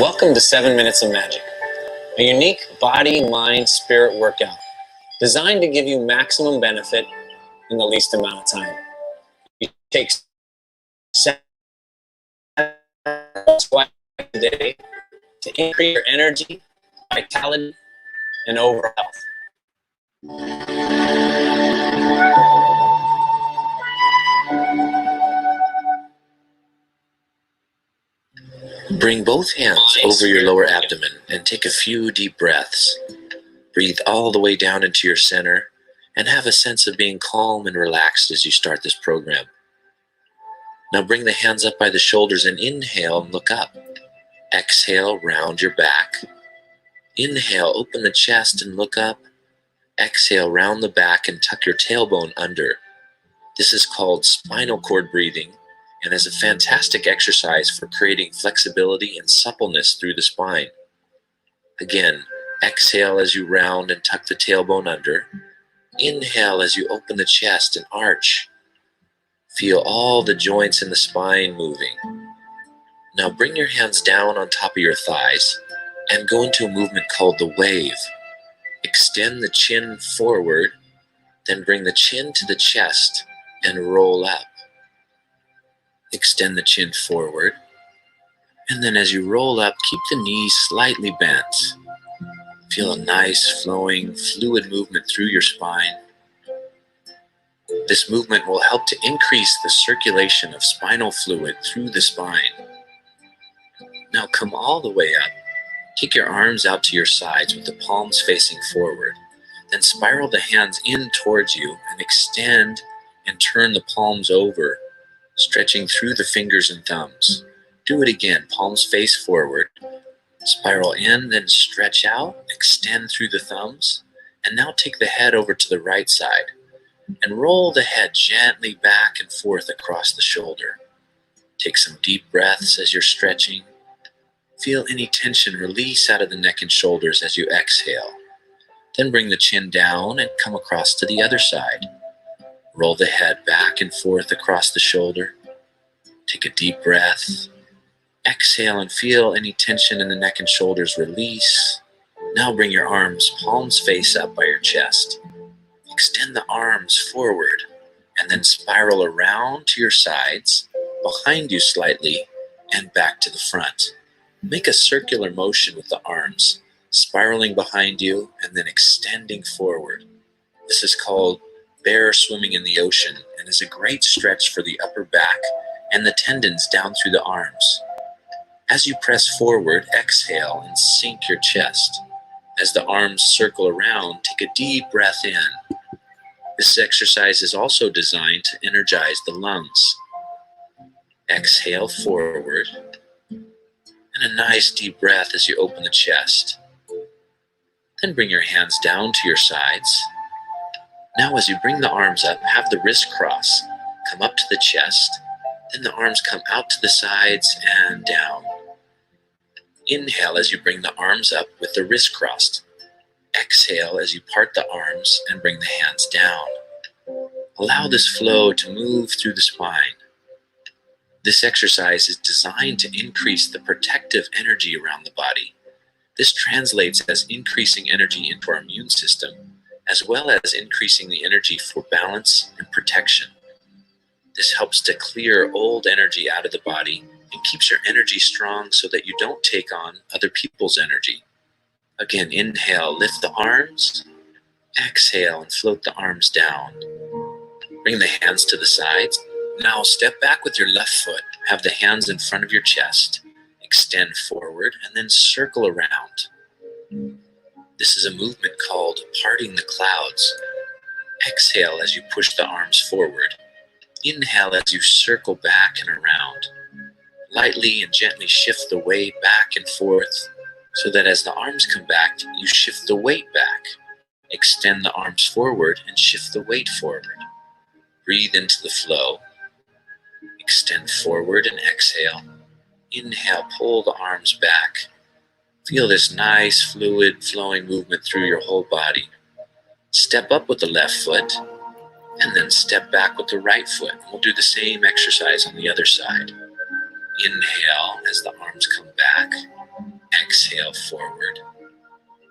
Welcome to 7 Minutes of Magic, a unique body, mind, spirit workout designed to give you maximum benefit in the least amount of time. You take 7 minutes twice a day to increase your energy, vitality, and overall health. Bring both hands over your lower abdomen and take a few deep breaths. Breathe all the way down into your center and have a sense of being calm and relaxed as you start this program. Now bring the hands up by the shoulders and inhale and look up. Exhale, round your back. Inhale, open the chest and look up. Exhale, round the back and tuck your tailbone under. This is called spinal cord breathing and is a fantastic exercise for creating flexibility and suppleness through the spine. Again, exhale as you round and tuck the tailbone under. Inhale as you open the chest and arch. Feel all the joints in the spine moving. Now bring your hands down on top of your thighs and go into a movement called the wave. Extend the chin forward, then bring the chin to the chest and roll up. Extend the chin forward, and then as you roll up, keep the knees slightly bent. Feel a nice flowing fluid movement through your spine. This movement will help to increase the circulation of spinal fluid through the spine. Now come all the way up. Take your arms out to your sides with the palms facing forward. Then spiral the hands in towards you and extend and turn the palms over, stretching through the fingers and thumbs. Do it again, palms face forward. Spiral in, then stretch out, extend through the thumbs. And now take the head over to the right side and roll the head gently back and forth across the shoulder. Take some deep breaths as you're stretching. Feel any tension release out of the neck and shoulders as you exhale. Then bring the chin down and come across to the other side. Roll the head back and forth across the shoulder. Take a deep breath. Exhale and feel any tension in the neck and shoulders release. Now bring your arms palms face up by your chest. Extend the arms forward and then spiral around to your sides, behind you slightly, and back to the front. Make a circular motion with the arms, spiraling behind you and then extending forward. This is called bear swimming in the ocean and is a great stretch for the upper back and the tendons down through the arms. As you press forward, exhale and sink your chest. As the arms circle around, take a deep breath in. This exercise is also designed to energize the lungs. Exhale forward and a nice deep breath as you open the chest. Then bring your hands down to your sides. Now as you bring the arms up, have the wrist cross, come up to the chest, then the arms come out to the sides and down. Inhale as you bring the arms up with the wrist crossed. Exhale as you part the arms and bring the hands down. Allow this flow to move through the spine. This exercise is designed to increase the protective energy around the body. This translates as increasing energy into our immune system, as well as increasing the energy for balance and protection. This helps to clear old energy out of the body and keeps your energy strong so that you don't take on other people's energy. Again, inhale, lift the arms. Exhale and float the arms down. Bring the hands to the sides. Now step back with your left foot. Have the hands in front of your chest. Extend forward and then circle around. This is a movement called parting the clouds. Exhale as you push the arms forward. Inhale as you circle back and around. Lightly and gently shift the weight back and forth so that as the arms come back, you shift the weight back. Extend the arms forward and shift the weight forward. Breathe into the flow. Extend forward and exhale. Inhale, pull the arms back. Feel this nice fluid flowing movement through your whole body. Step up with the left foot and then step back with the right foot. We'll do the same exercise on the other side. Inhale as the arms come back. Exhale forward.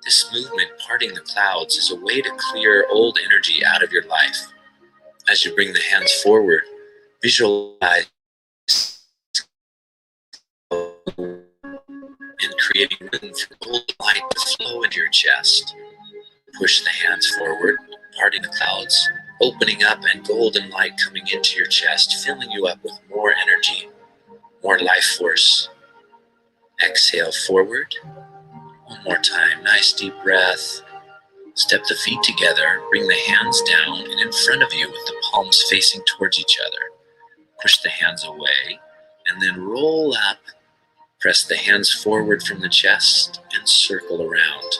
This movement, parting the clouds, is a way to clear old energy out of your life. As you bring the hands forward, visualize and creating room for old light to flow into your chest. Push the hands forward, parting the clouds, opening up and golden light coming into your chest, filling you up with more energy, more life force. Exhale forward. One more time. Nice deep breath. Step the feet together, bring the hands down and in front of you with the palms facing towards each other. Push the hands away and then roll up. Press the hands forward from the chest and circle around.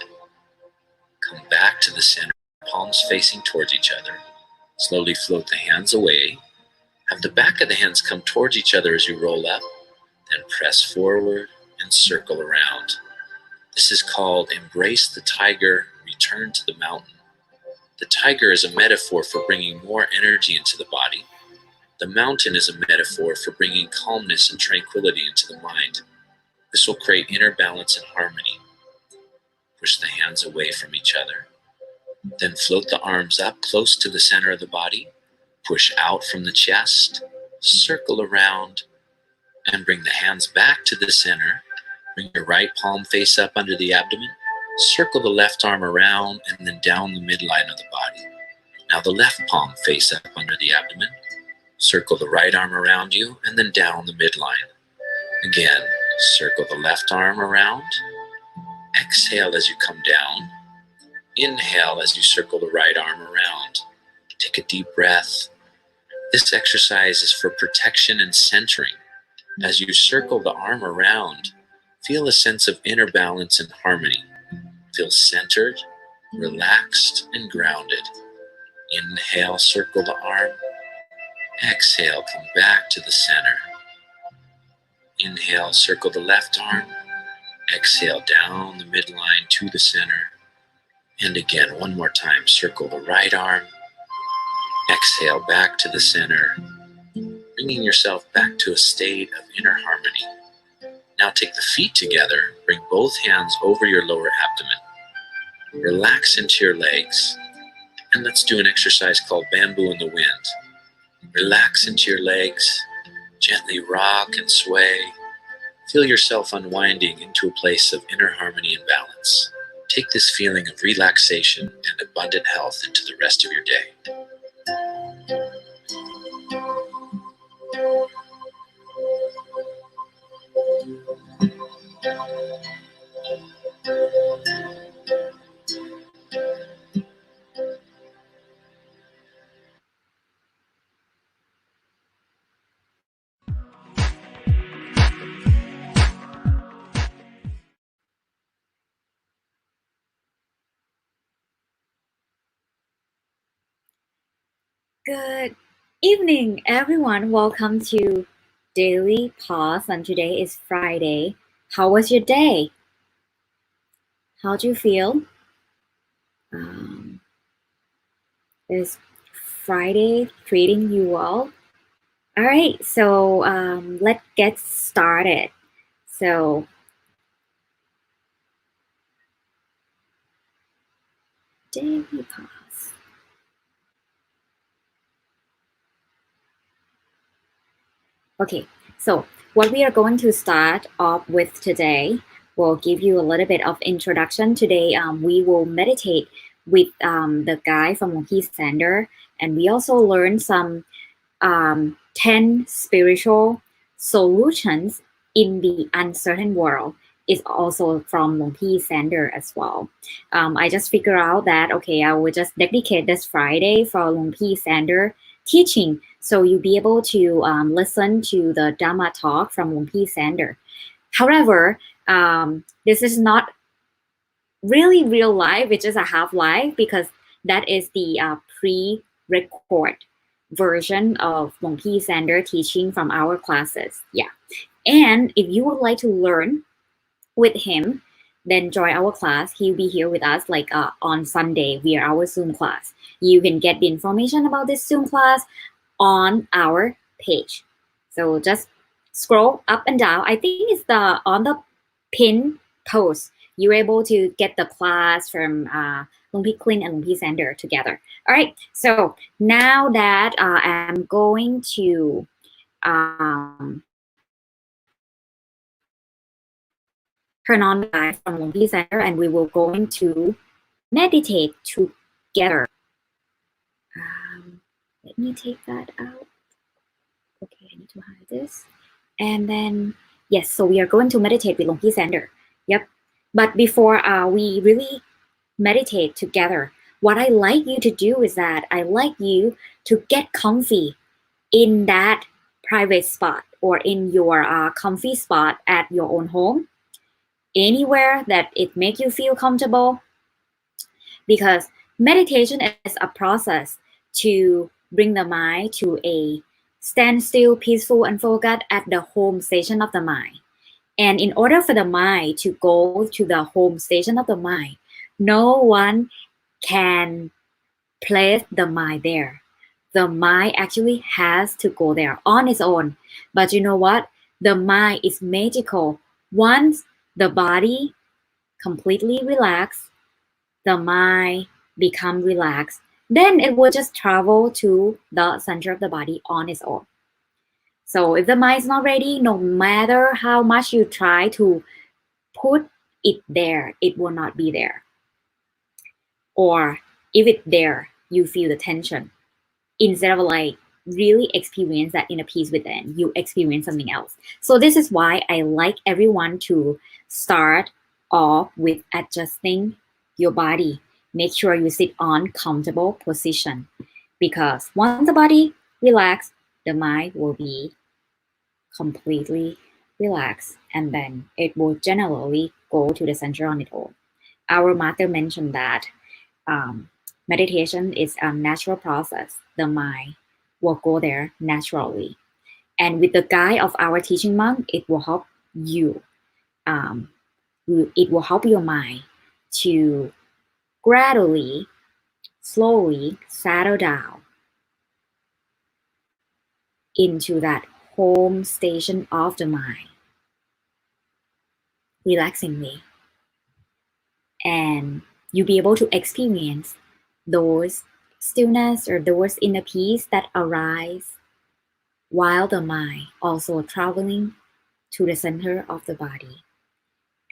Come back to the center, palms facing towards each other. Slowly float the hands away. Have the back of the hands come towards each other as you roll up. Then press forward and circle around. This is called Embrace the Tiger, Return to the Mountain. The tiger is a metaphor for bringing more energy into the body. The mountain is a metaphor for bringing calmness and tranquility into the mind. This will create inner balance and harmony. Push the hands away from each other. Then float the arms up close to the center of the body. Push out from the chest, circle around, and bring the hands back to the center. Bring your right palm face up under the abdomen. Circle the left arm around and then down the midline of the body. Now the left palm face up under the abdomen. Circle the right arm around you and then down the midline. Again, circle the left arm around. Exhale as you come down. Inhale as you circle the right arm around. Take a deep breath. This exercise is for protection and centering. As you circle the arm around, feel a sense of inner balance and harmony. Feel centered, relaxed, and grounded. Inhale, circle the arm. Exhale, come back to the center. Inhale, circle the left arm. Exhale, down the midline to the center. And again, one more time, circle the right arm. Exhale, back to the center, bringing yourself back to a state of inner harmony. Now take the feet together, bring both hands over your lower abdomen. Relax into your legs, and let's do an exercise called Bamboo in the Wind. Relax into your legs, gently rock and sway. Feel yourself unwinding into a place of inner harmony and balance. Take this feeling of relaxation and abundant health into the rest of your day. Good evening, everyone. Welcome to Daily Pause, and today is Friday. How was your day? How do you feel? Is Friday treating you well? All right, so let's get started. So Daily Pause. Okay, so what we are going to start off with today will give you a little bit of introduction. Today, we will meditate with the guy from Monkey Sander, and we also learn some 10 spiritual solutions in the uncertain world. Is also from Monkey Sander as well. I just figured out that, okay, I will just dedicate this Friday for Monkey Sander teaching, so you'll be able to listen to the Dharma talk from Monkey Sander. However, this is not really real live, it's just a half live, because that is the pre-record version of Monkey Sander teaching from our classes. Yeah. And if you would like to learn with him, then join our class. He'll be here with us like on Sunday via our Zoom class. You can get the information about this Zoom class on our page. So just scroll up and down. I think it's on the pin post. You're able to get the class from Lung Pi Clin and Lung Pi Sander together. All right, so now that I'm going to turn on the guide from Lung Pi Sander and we will going to meditate together. Let me take that out. Okay, I need to hide this. And then, yes, so we are going to meditate with Lung Pi Sander. Yep. But before we really meditate together, what I like you to do is that I like you to get comfy in that private spot or in your comfy spot at your own home, anywhere that it make you feel comfortable. Because meditation is a process to bring the mind to a standstill, peaceful, and focused at the home station of the mind. And in order for the mind to go to the home station of the mind, no one can place the mind there. The mind actually has to go there on its own. But you know what? The mind is magical. Once the body completely relaxed, the mind become relaxed, then it will just travel to the center of the body on its own. So if the mind is not ready, no matter how much you try to put it there, it will not be there. Or if it's there, you feel the tension. Instead of like really experience that inner peace within, you experience something else. So this is why I like everyone to start off with adjusting your body. Make sure you sit on comfortable position, because once the body relax, the mind will be completely relaxed, and then it will generally go to the center on its own. Our master mentioned that meditation is a natural process. The mind will go there naturally. And with the guide of our teaching monk, it will help you. It will help your mind to gradually, slowly settle down into that home station of the mind, relaxingly. And you'll be able to experience those stillness or those inner peace that arise while the mind also traveling to the center of the body.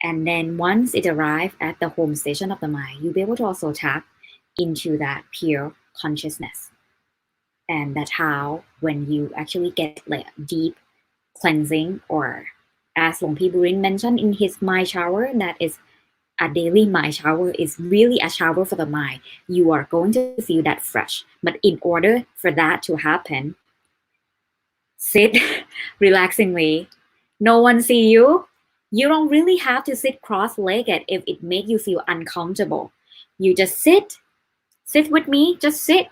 And then once it arrives at the home station of the mind, you'll be able to also tap into that pure consciousness. And that's how when you actually get like deep cleansing, or as Lung Pi Burin mentioned in his mind shower, that is a daily mind shower is really a shower for the mind. You are going to feel that fresh. But in order for that to happen, sit relaxingly. No one see you. You don't really have to sit cross-legged if it makes you feel uncomfortable. You just sit. Sit with me. Just sit.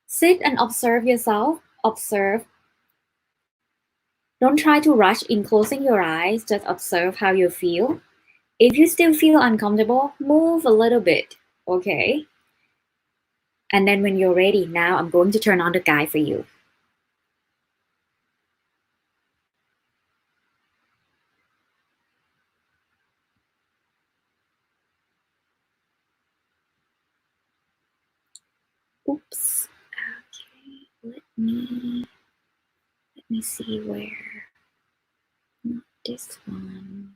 Sit and observe yourself. Observe. Don't try to rush in closing your eyes. Just observe how you feel. If you still feel uncomfortable, move a little bit. Okay? And then when you're ready, now I'm going to turn on the guide for you. Oops. Okay, let me see where. Not this one.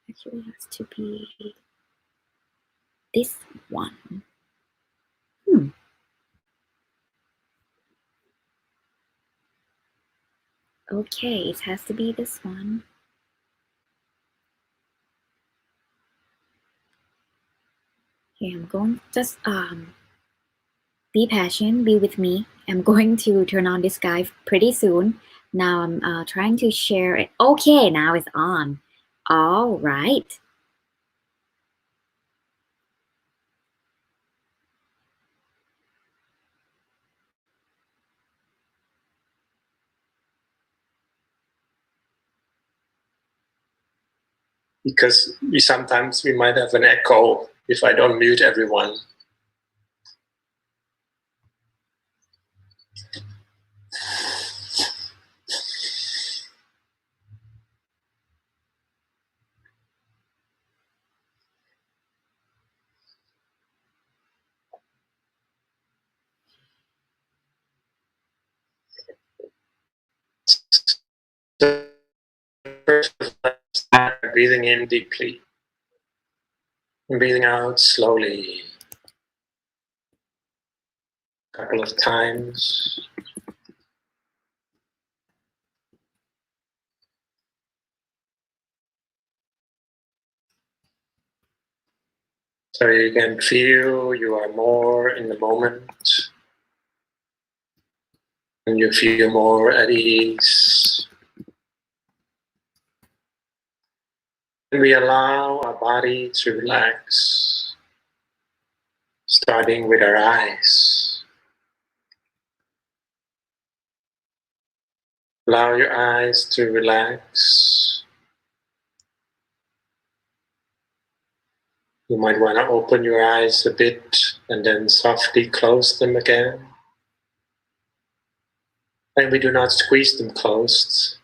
Actually has to be this one. Okay, it has to be this one. Okay, I'm going just be patient, be with me. I'm going to turn on this guide pretty soon. Now I'm trying to share it. Okay, now it's on. All right. Because sometimes we might have an echo if I don't mute everyone. first, start breathing in deeply and breathing out slowly. A couple of times. So you can feel you are more in the moment and you feel more at ease. And we allow our body to relax, starting with our eyes. Allow your eyes to relax. You might want to open your eyes a bit and then softly close them again. And we do not squeeze them closed.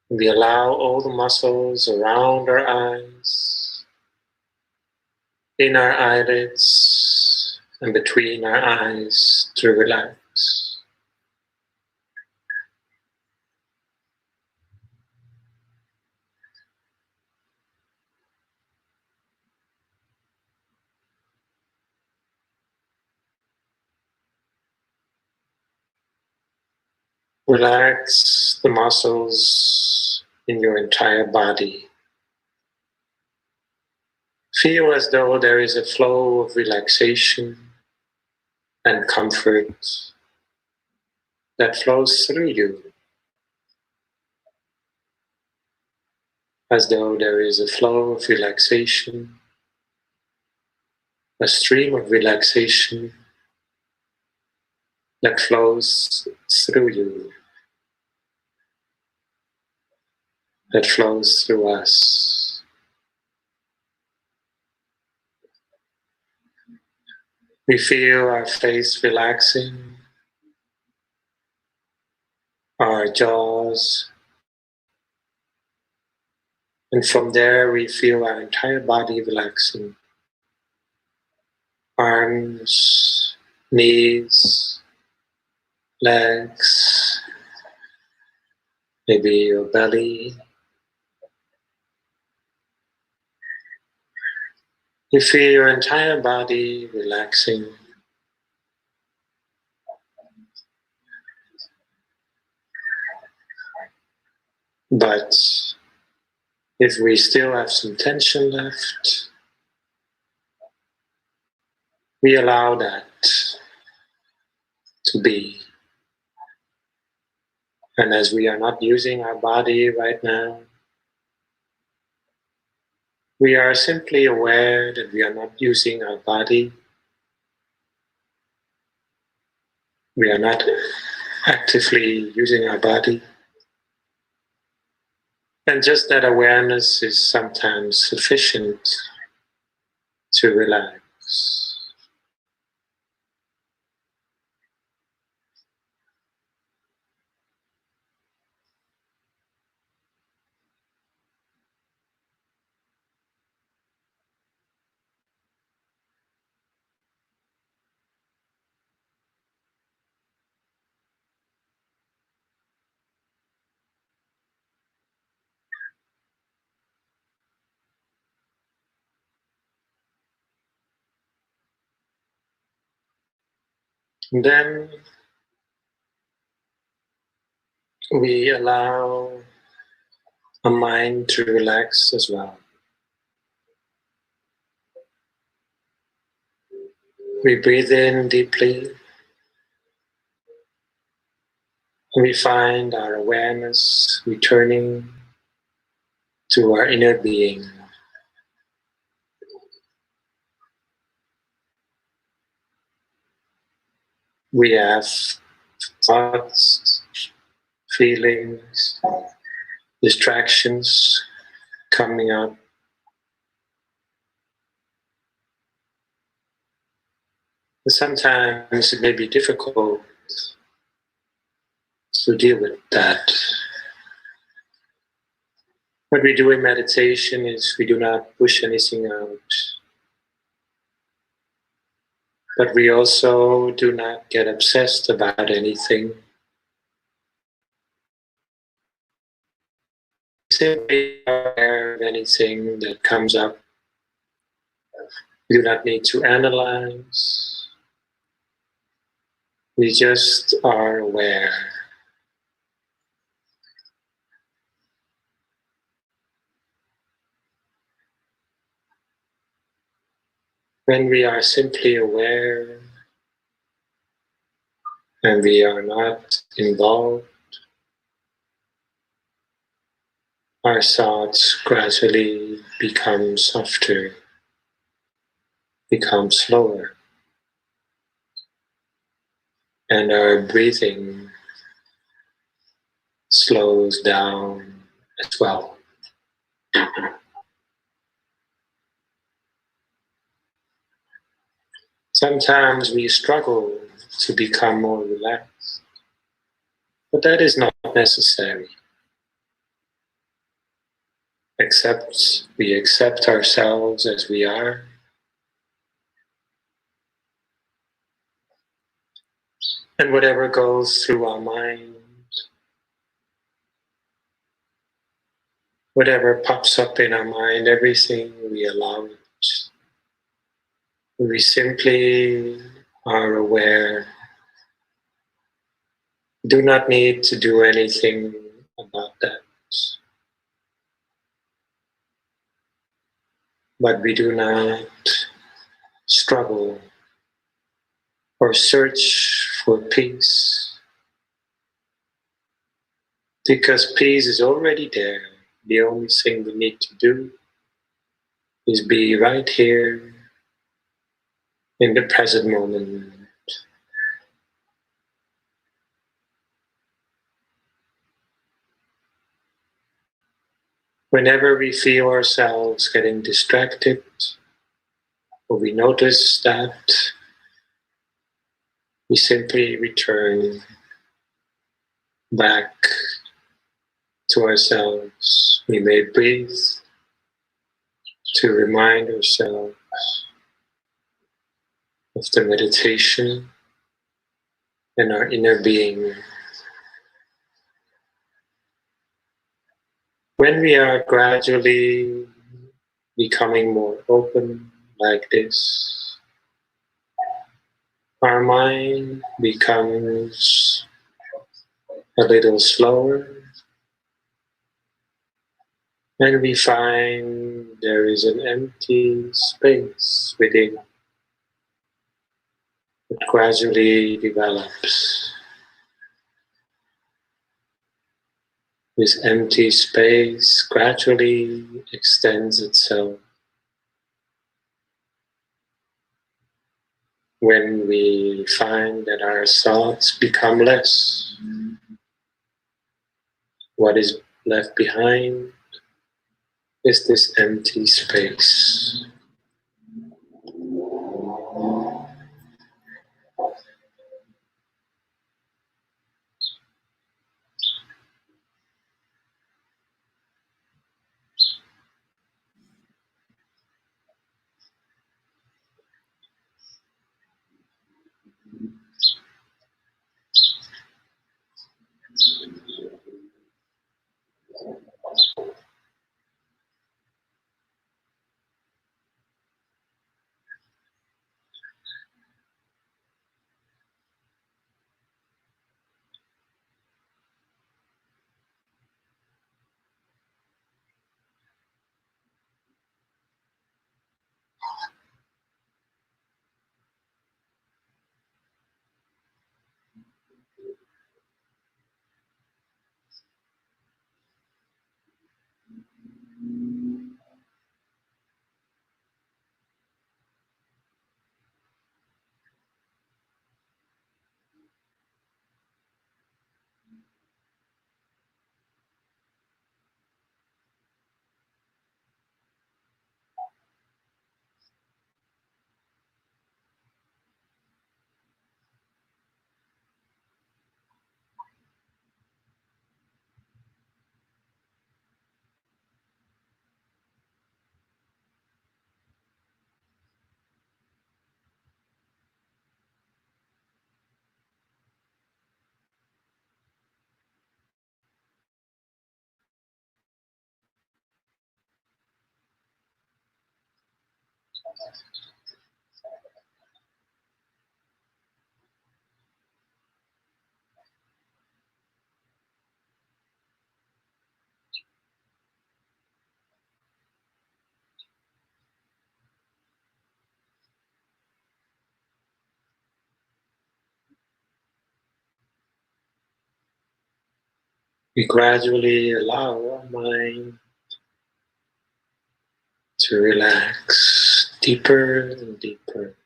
We allow all the muscles around our eyes, in our eyelids, and between our eyes to relax. Relax the muscles in your entire body. Feel as though there is a flow of relaxation and comfort that flows through you. As though there is a flow of relaxation, a stream of relaxation that flows through you, that flows through us. We feel our face relaxing, our jaws, and from there we feel our entire body relaxing. Arms, knees, legs, maybe your belly. You feel your entire body relaxing. But if we still have some tension left, we allow that to be. And as we are not using our body right now, we are simply aware that we are not using our body. We are not actively using our body. And just that awareness is sometimes sufficient to relax. And then we allow our mind to relax as well. We breathe in deeply. We find our awareness returning to our inner being. We have thoughts, feelings, distractions coming up. Sometimes it may be difficult to deal with that. What we do in meditation is we do not push anything out, but we also do not get obsessed about anything. simply are aware of anything that comes up. We do not need to analyze. We just are aware. When we are simply aware and we are not involved, our thoughts gradually become softer, become slower, and our breathing slows down as well. Sometimes we struggle to become more relaxed, but that is not necessary. We accept ourselves as we are, and whatever goes through our mind, whatever pops up in our mind, everything we allow it. We simply are aware. Do not need to do anything about that. But we do not struggle or search for peace, because peace is already there. The only thing we need to do is be right here in the present moment. Whenever we feel ourselves getting distracted, or we notice that, we simply return back to ourselves. We may breathe to remind ourselves of the meditation and our inner being. When we are gradually becoming more open like this, our mind becomes a little slower, and we find there is an empty space within that gradually develops. This empty space gradually extends itself when we find that our thoughts become less. What is left behind is this empty space. We gradually allow our mind to relax deeper and deeper.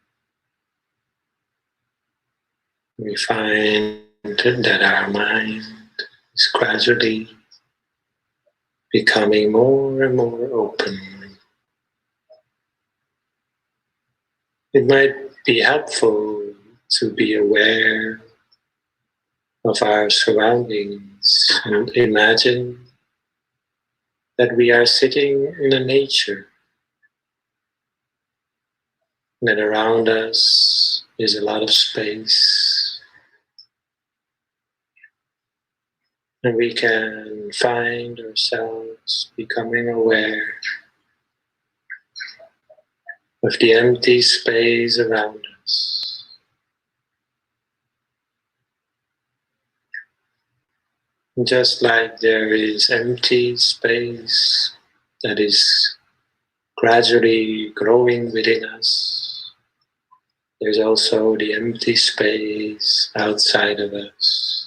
We find that our mind is gradually becoming more and more open. It might be helpful to be aware of our surroundings and imagine that we are sitting in a nature, that around us is a lot of space, and we can find ourselves becoming aware of the empty space around us. Just like there is empty space that is gradually growing within us, there's also the empty space outside of us.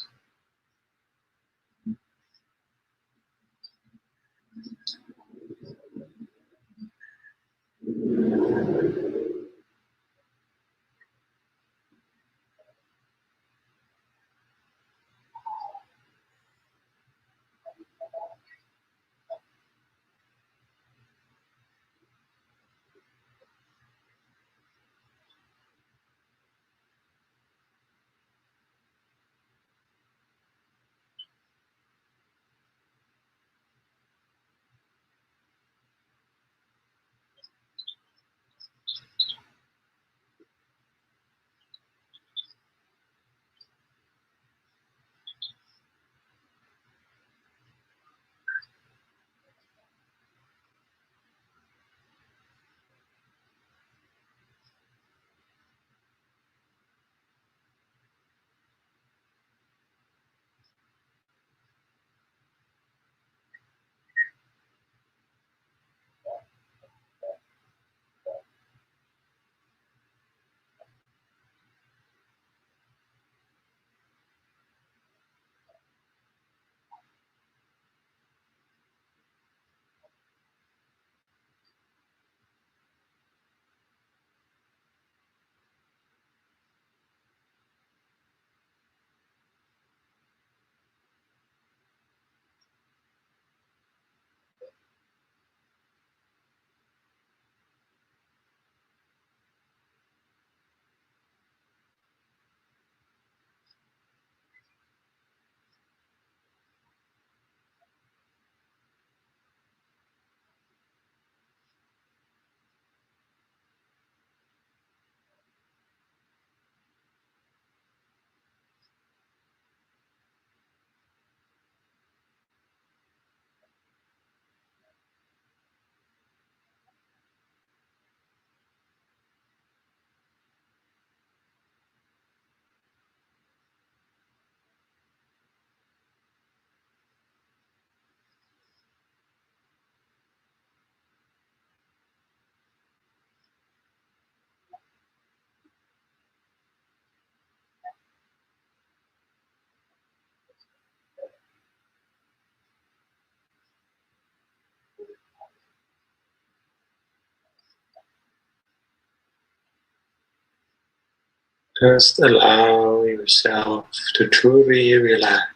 Just allow yourself to truly relax.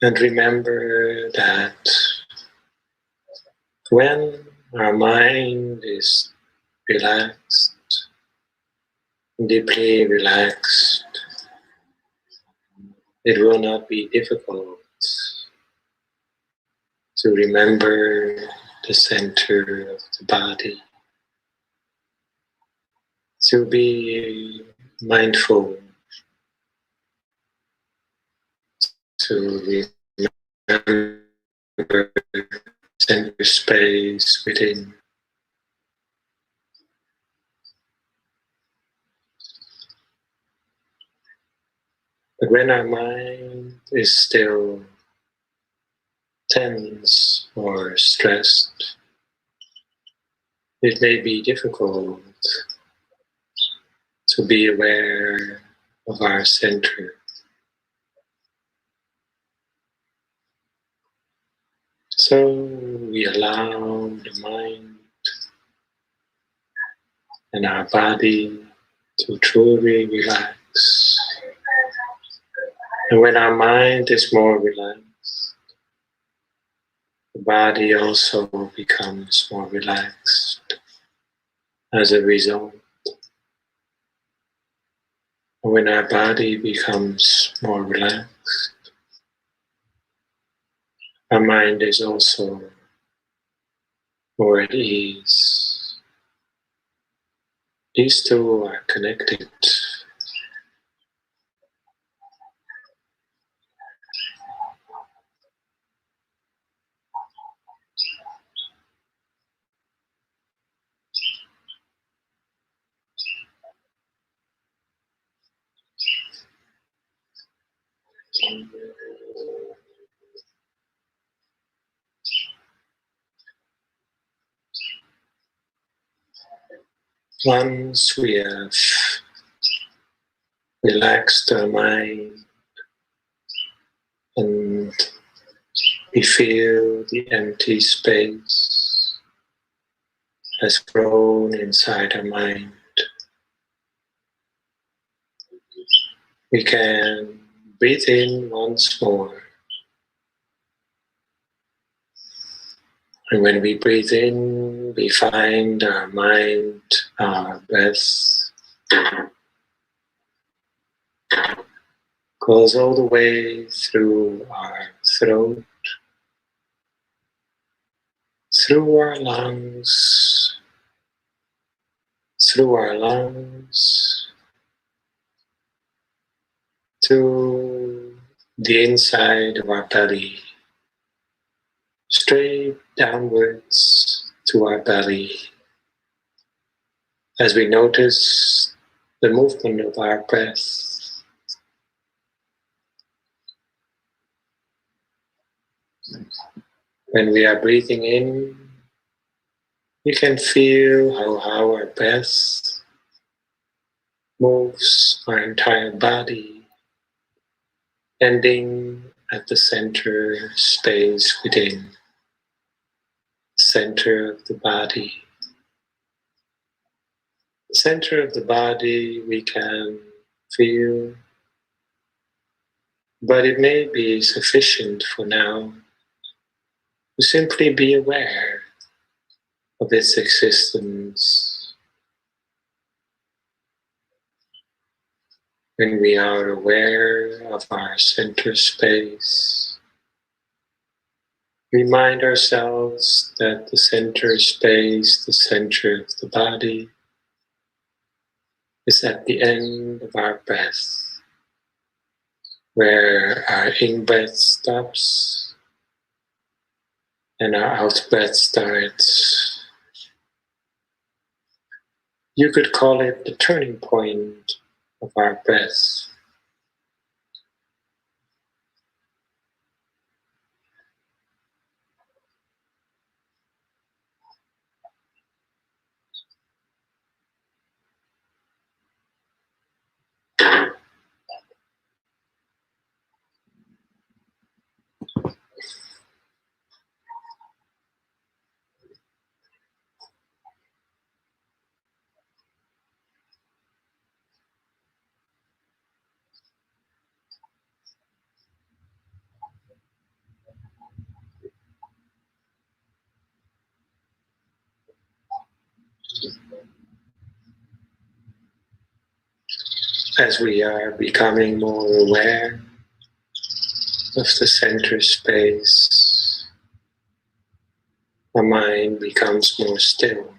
And remember that when our mind is relaxed, deeply relaxed, it will not be difficult to remember the center of the body, to be mindful, to remember center space within But when our mind is still tense or stressed, it may be difficult to be aware of our center. So we allow the mind and our body to truly relax. And when our mind is more relaxed, the body also becomes more relaxed as a result. And when our body becomes more relaxed, our mind is also more at ease. These two are connected. Once we have relaxed our mind and we feel the empty space has grown inside our mind, we can breathe in once more. And when we breathe in, we find our mind, our breath goes all the way through our throat, through our lungs, to the inside of our belly, straight downwards to our belly, as we notice the movement of our breath. When we are breathing in, you can feel how our breath moves our entire body, ending at the center space within, center of the body. The center of the body we can feel, but it may be sufficient for now to simply be aware of its existence. When we are aware of our center space, remind ourselves that the center space, the center of the body, is at the end of our breath, where our in-breath stops and our out-breath starts. You could call it the turning point of our breath. As we are becoming more aware of the center space, our mind becomes more still.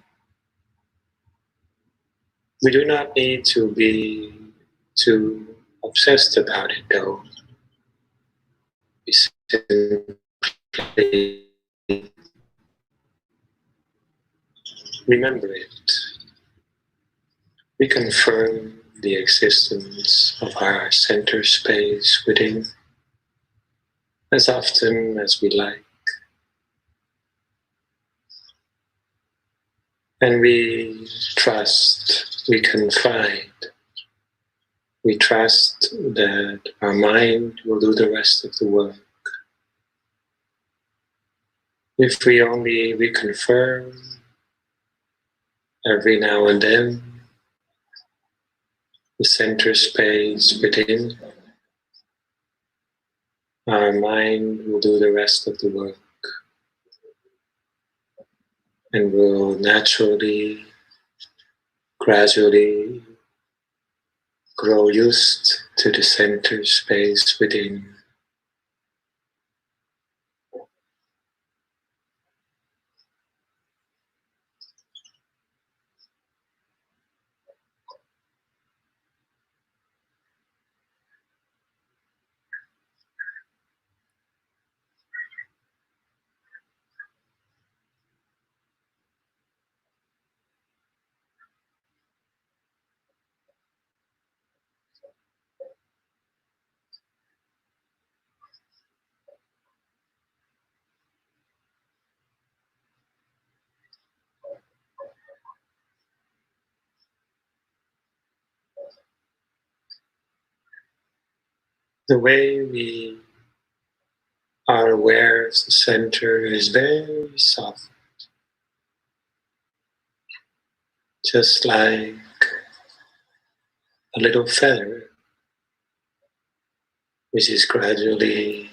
We do not need to be too obsessed about it, though. We simply remember it. we confirm the existence of our center space within as often as we like. And we trust, we confide, we trust that our mind will do the rest of the work. If we only reconfirm every now and then the center space within, our mind will do the rest of the work and will naturally, gradually grow used to the center space within. The way we are aware of the center is very soft, just like a little feather, which is gradually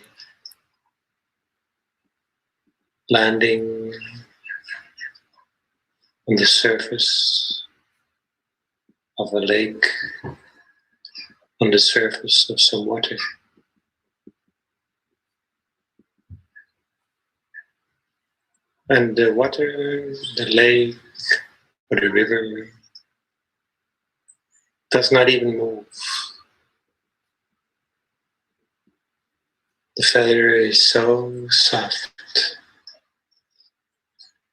landing on the surface of a lake, on the surface of some water. And the water, the lake, or the river does not even move. The feather is so soft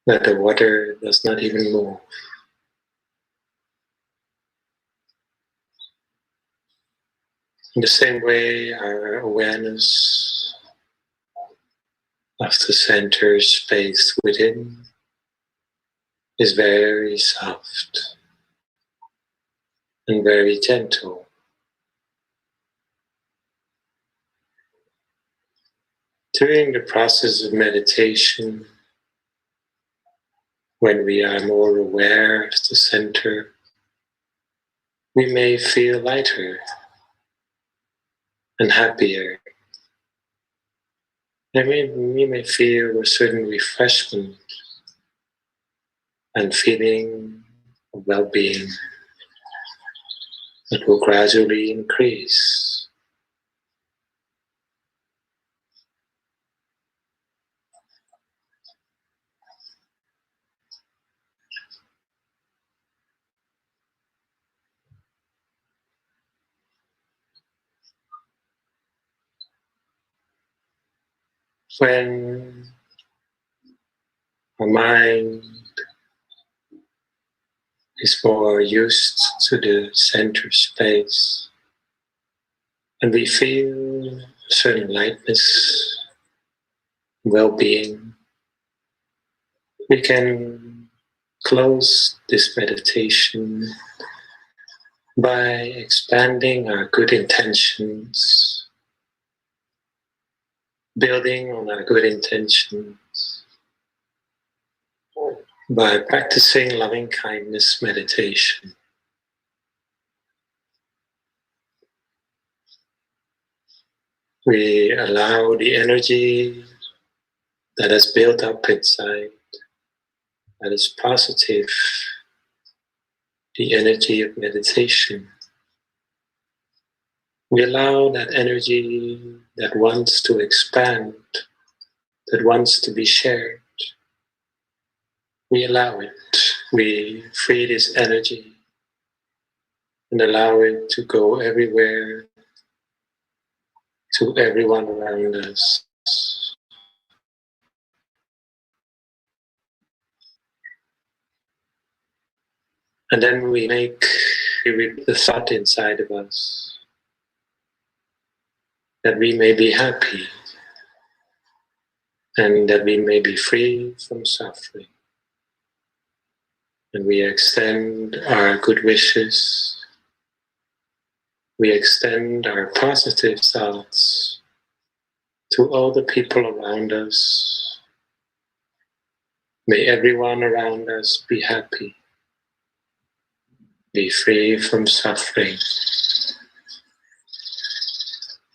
that the water does not even move. In the same way, our awareness of the center space within is very soft and very gentle. During the process of meditation, when we are more aware of the center, we may feel lighter and happier. And we may feel a certain refreshment and feeling of well-being that will gradually increase. When our mind is more used to the center space and we feel a certain lightness, well-being, we can close this meditation by expanding our good intentions, building on our good intentions, by practicing loving kindness meditation. We allow the energy that has built up inside, that is positive, the energy of meditation. We allow that energy that wants to expand, that wants to be shared. We allow it. We free this energy and allow it to go everywhere, to everyone around us. And then we make we repeat the thought inside of us that we may be happy and that we may be free from suffering. And we extend our good wishes, we extend our positive thoughts to all the people around us. May everyone around us be happy, be free from suffering.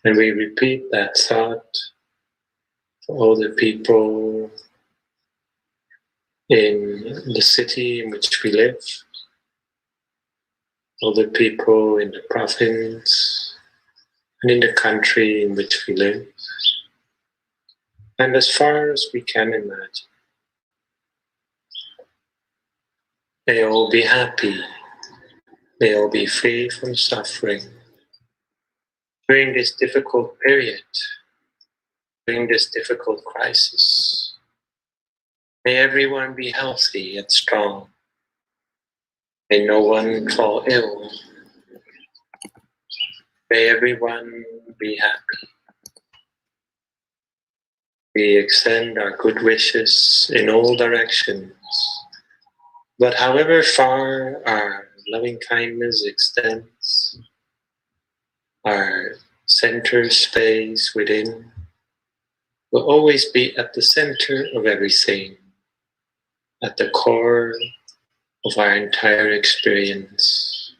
And we repeat that thought for all the people in the city in which we live, all the people in the province and in the country in which we live, and as far as we can imagine. They all be happy, they all be free from suffering. During this difficult period, during this difficult crisis, may everyone be healthy and strong. May no one fall ill. May everyone be happy. We extend our good wishes in all directions. But however far our loving kindness extends, our center space within will always be at the center of everything, at the core of our entire experience.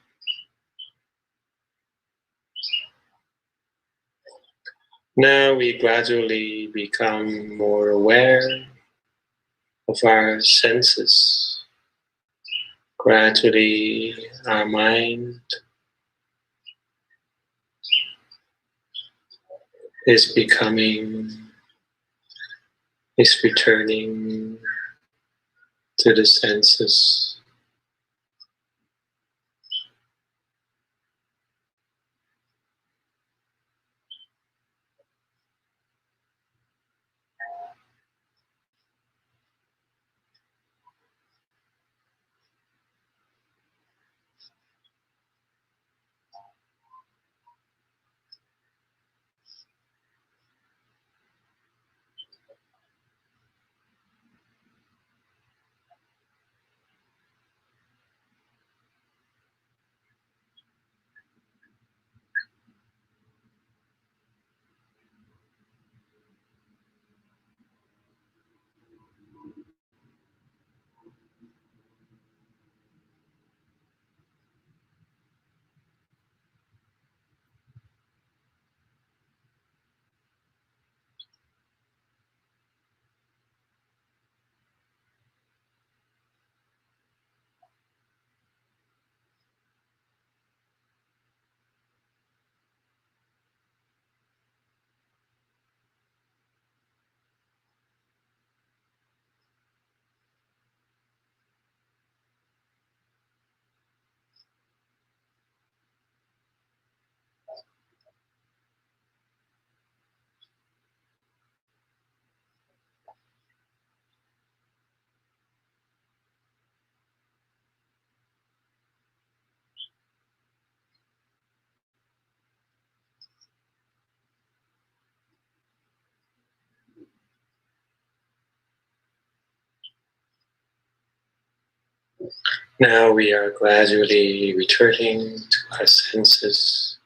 Now we gradually become more aware of our senses. Gradually our mind is returning to the senses. Now we are gradually returning to our senses.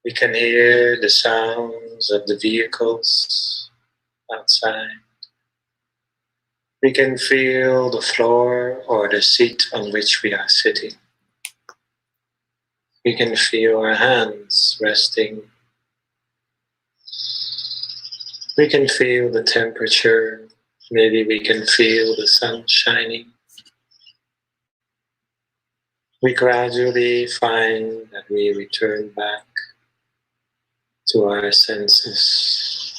We can hear the sounds of the vehicles outside. We can feel the floor or the seat on which we are sitting. We can feel our hands resting. We can feel the temperature. Maybe we can feel the sun shining. We gradually find that we return back to our senses.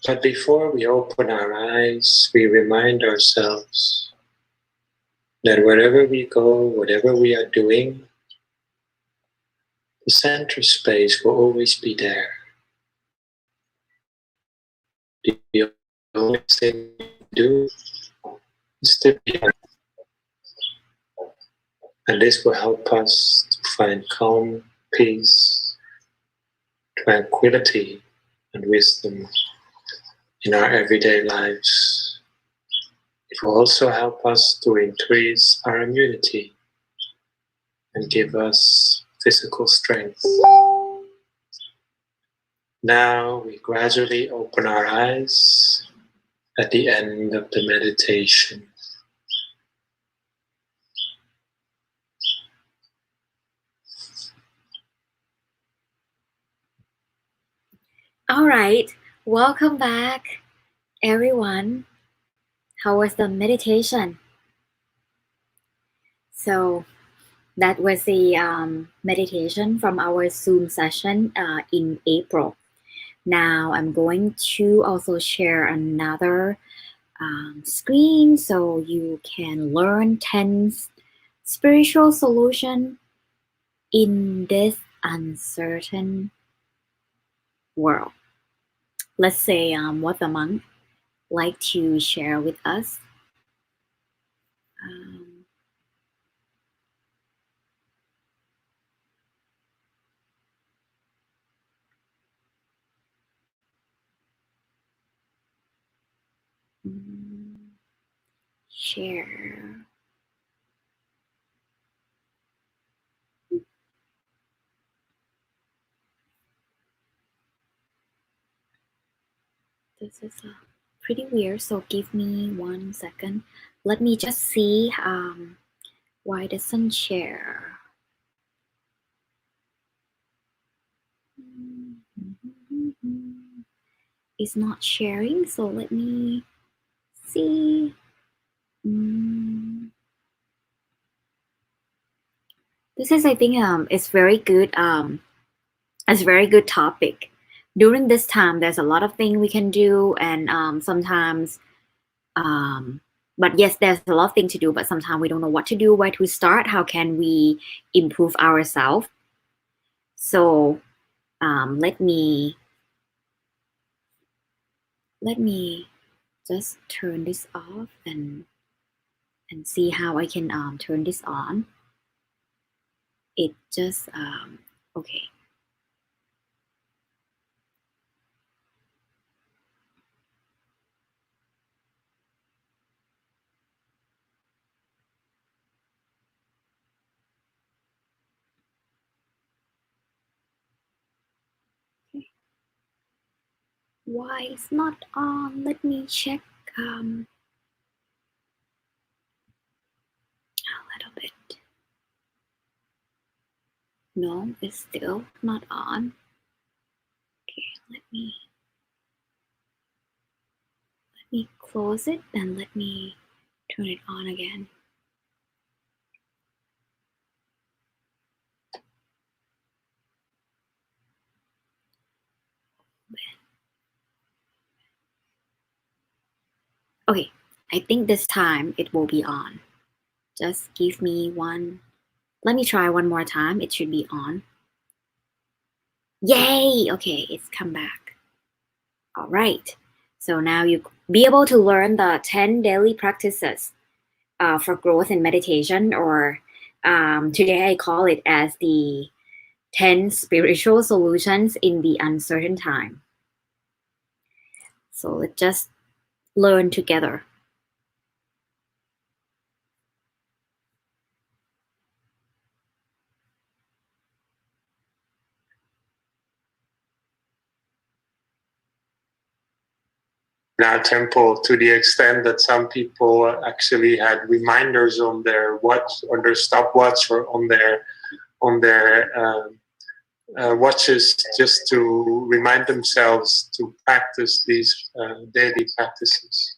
But before we open our eyes, we remind ourselves that wherever we go, whatever we are doing, the center space will always be there. The only thing we do is to be And this will help us to find calm, peace, tranquility, and wisdom in our everyday lives. It will also help us to increase our immunity and give us physical strength. Now we gradually open our eyes at the end of the meditation. All right, welcome back, everyone. How was the meditation? So that was the meditation from our Zoom session in April. Now I'm going to also share another screen so you can learn 10 spiritual solutions in this uncertain world. Let's say what the monk like to share with us. Share. This is pretty weird, so give me 1 second. Let me just see why it doesn't share. It's not sharing, so let me see. This is, I think, it's very good. It's a very good topic. During this time, there's a lot of things we can do, and sometimes, but yes, there's a lot of things to do. But sometimes we don't know what to do, where to start. How can we improve ourselves? So let me just turn this off and see how I can turn this on. It just okay. Why it's not on? Let me check a little bit. No, it's still not on. Okay, let me close it and let me turn it on again. Okay, I think this time it will be on. Just give me one. Let me try one more time. It should be on. Yay! Okay, it's come back. All right. So now you be able to learn the 10 daily practices for growth in meditation, or today I call it as the 10 spiritual solutions in the uncertain time. So let's just learn together. In our temple, to the extent that some people actually had reminders on their watch, or their stopwatch, or on their watches, just to remind themselves to practice these daily practices.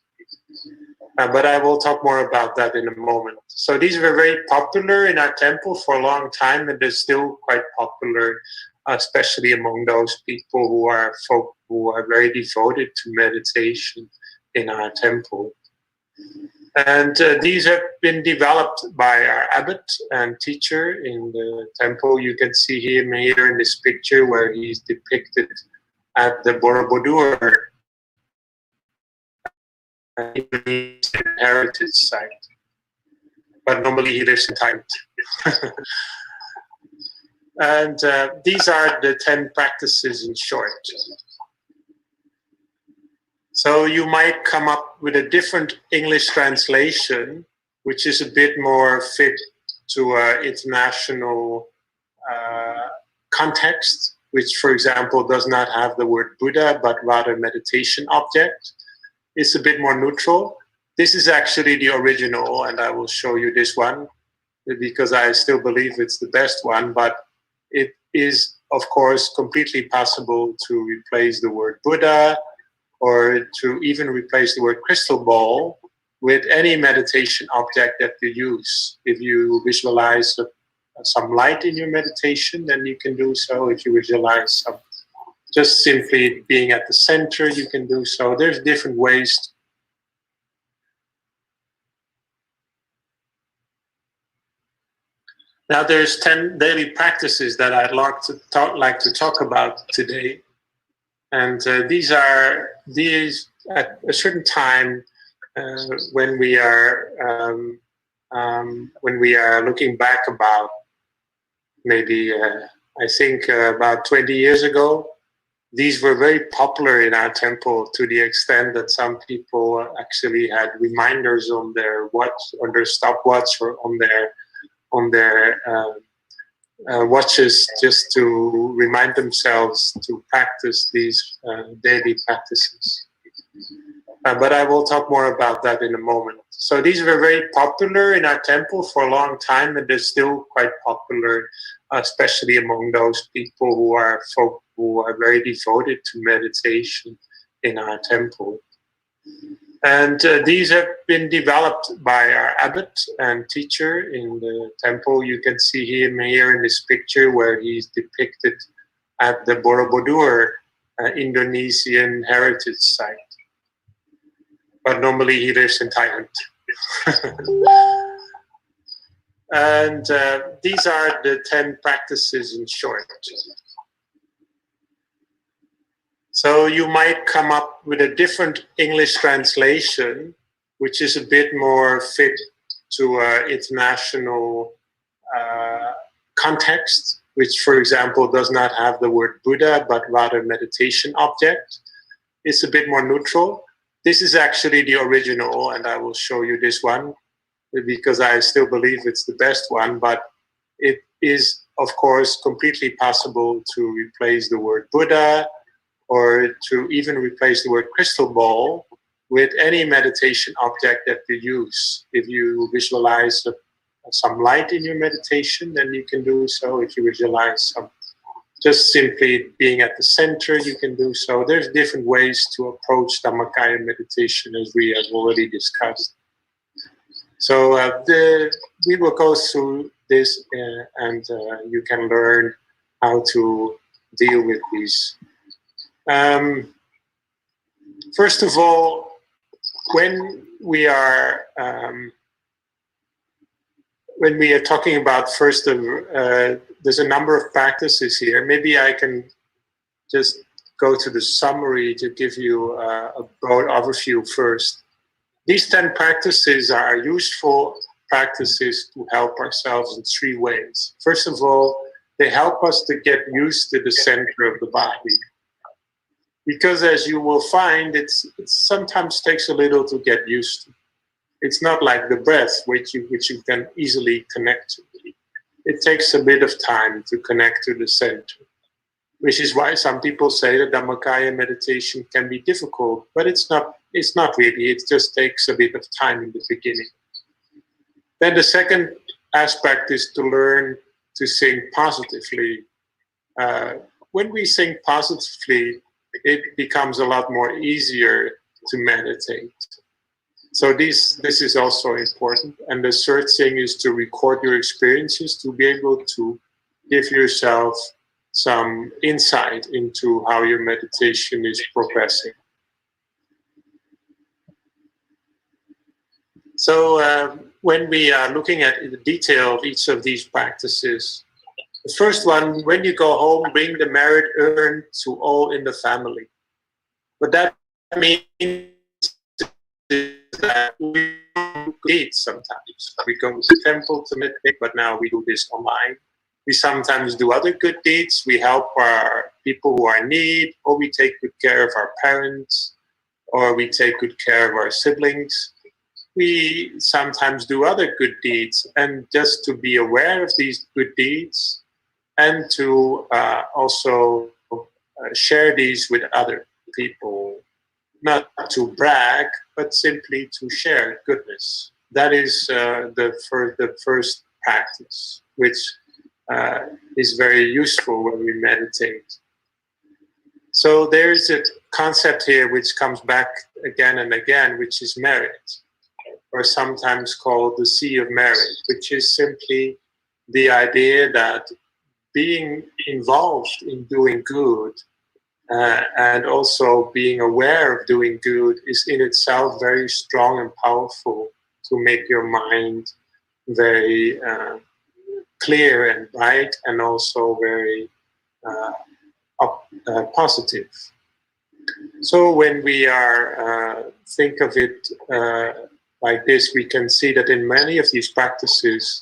But I will talk more about that in a moment. So these were very popular in our temple for a long time, and they're still quite popular, especially among those people who are very devoted to meditation in our temple. And these have been developed by our abbot and teacher in the temple. You can see him here in this picture where he's depicted at the Borobudur heritage site. But normally he lives in Thailand. And these are the 10 practices in short. So you might come up with a different English translation, which is a bit more fit to an international context, which, for example, does not have the word Buddha, but rather meditation object. It's a bit more neutral. This is actually the original, and I will show you this one because I still believe it's the best one, but it is, of course, completely possible to replace the word Buddha or to even replace the word crystal ball with any meditation object that you use. If you visualize some light in your meditation, then you can do so. If you visualize some, just simply being at the center, you can do so. There's different ways. Now there's 10 daily practices that I'd like to talk about today. And these at a certain time when we are looking back about maybe I think about 20 years ago, these were very popular in our temple to the extent that some people actually had reminders on their watch, on their stopwatch, or on their watches, just to remind themselves to practice these daily practices. But I will talk more about that in a moment. So these were very popular in our temple for a long time, and they're still quite popular, especially among those people who are very devoted to meditation in our temple. And these have been developed by our abbot and teacher in the temple. You can see him here in this picture where he's depicted at the Borobudur Indonesian heritage site. But normally he lives in Thailand. And these are the 10 practices in short. So you might come up with a different English translation, which is a bit more fit to an international context, which, for example, does not have the word Buddha, but rather meditation object. It's a bit more neutral. This is actually the original, and I will show you this one because I still believe it's the best one, but it is, of course, completely possible to replace the word Buddha or to even replace the word crystal ball with any meditation object that you use. If you visualize some light in your meditation, then you can do so. If you visualize some, just simply being at the center, you can do so. There's different ways to approach Dhammakaya meditation, as we have already discussed. So we will go through this and you can learn how to deal with these. First of all, when we are talking about there's a number of practices here. Maybe I can just go to the summary to give you a broad overview first. These 10 practices are useful practices to help ourselves in 3 ways. First of all, they help us to get used to the center of the body. Because as you will find, it sometimes takes a little to get used to. It's not like the breath, which you can easily connect to. It takes a bit of time to connect to the center, which is why some people say that Dhammakaya meditation can be difficult, but it's not really. It just takes a bit of time in the beginning. Then the second aspect is to learn to think positively. When we think positively, it becomes a lot more easier to meditate. So this is also important. And the third thing is to record your experiences, to be able to give yourself some insight into how your meditation is progressing. So when we are looking at the detail of each of these practices, the first one, when you go home, bring the merit earned to all in the family. What that means is that we eat sometimes. We go to the temple to meditate, but now we do this online. We sometimes do other good deeds. We help our people who are in need, or we take good care of our parents, or we take good care of our siblings. We sometimes do other good deeds, and just to be aware of these good deeds and to also share these with other people, not to brag, but simply to share goodness. That is the first practice, which is very useful when we meditate. So there's a concept here which comes back again and again, which is merit, or sometimes called the sea of merit, which is simply the idea that being involved in doing good and also being aware of doing good is in itself very strong and powerful to make your mind very clear and bright, and also very positive. So when we are think of it like this, we can see that in many of these practices,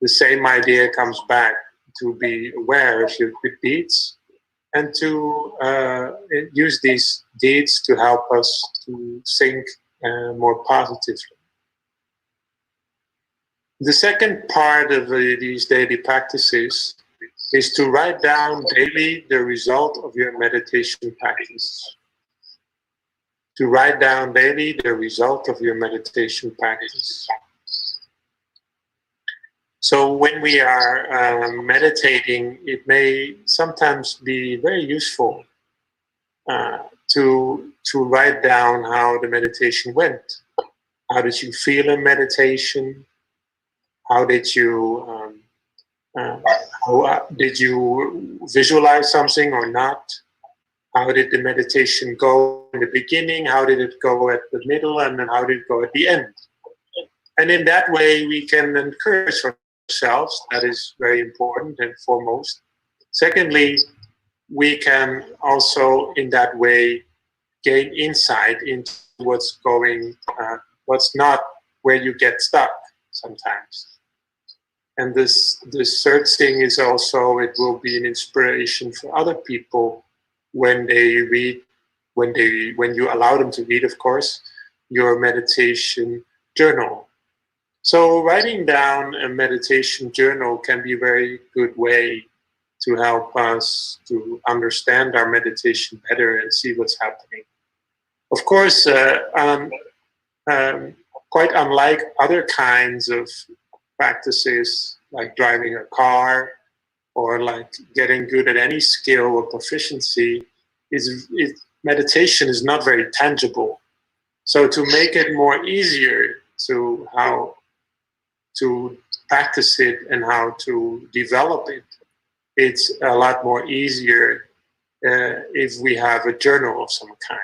the same idea comes back: to be aware of your good deeds and to use these deeds to help us to think more positively. The second part of these daily practices is to write down daily the result of your meditation practice. To write down daily the result of your meditation practice. So when we are meditating, it may sometimes be very useful to write down how the meditation went. How did you feel in meditation? How did you did you visualize something or not? How did the meditation go in the beginning? How did it go at the middle? And then how did it go at the end? And in that way, we can encourage ourselves. That is very important and foremost. Secondly, we can also in that way gain insight into what's going, what's not, where you get stuck sometimes. And this third thing is also, it will be an inspiration for other people when they read, when you allow them to read, of course, your meditation journal. So writing down a meditation journal can be a very good way to help us to understand our meditation better and see what's happening. Of course, quite unlike other kinds of practices like driving a car or like getting good at any skill or proficiency, meditation is not very tangible. So to make it more easier to how to practice it and how to develop it, it's a lot more easier if we have a journal of some kind.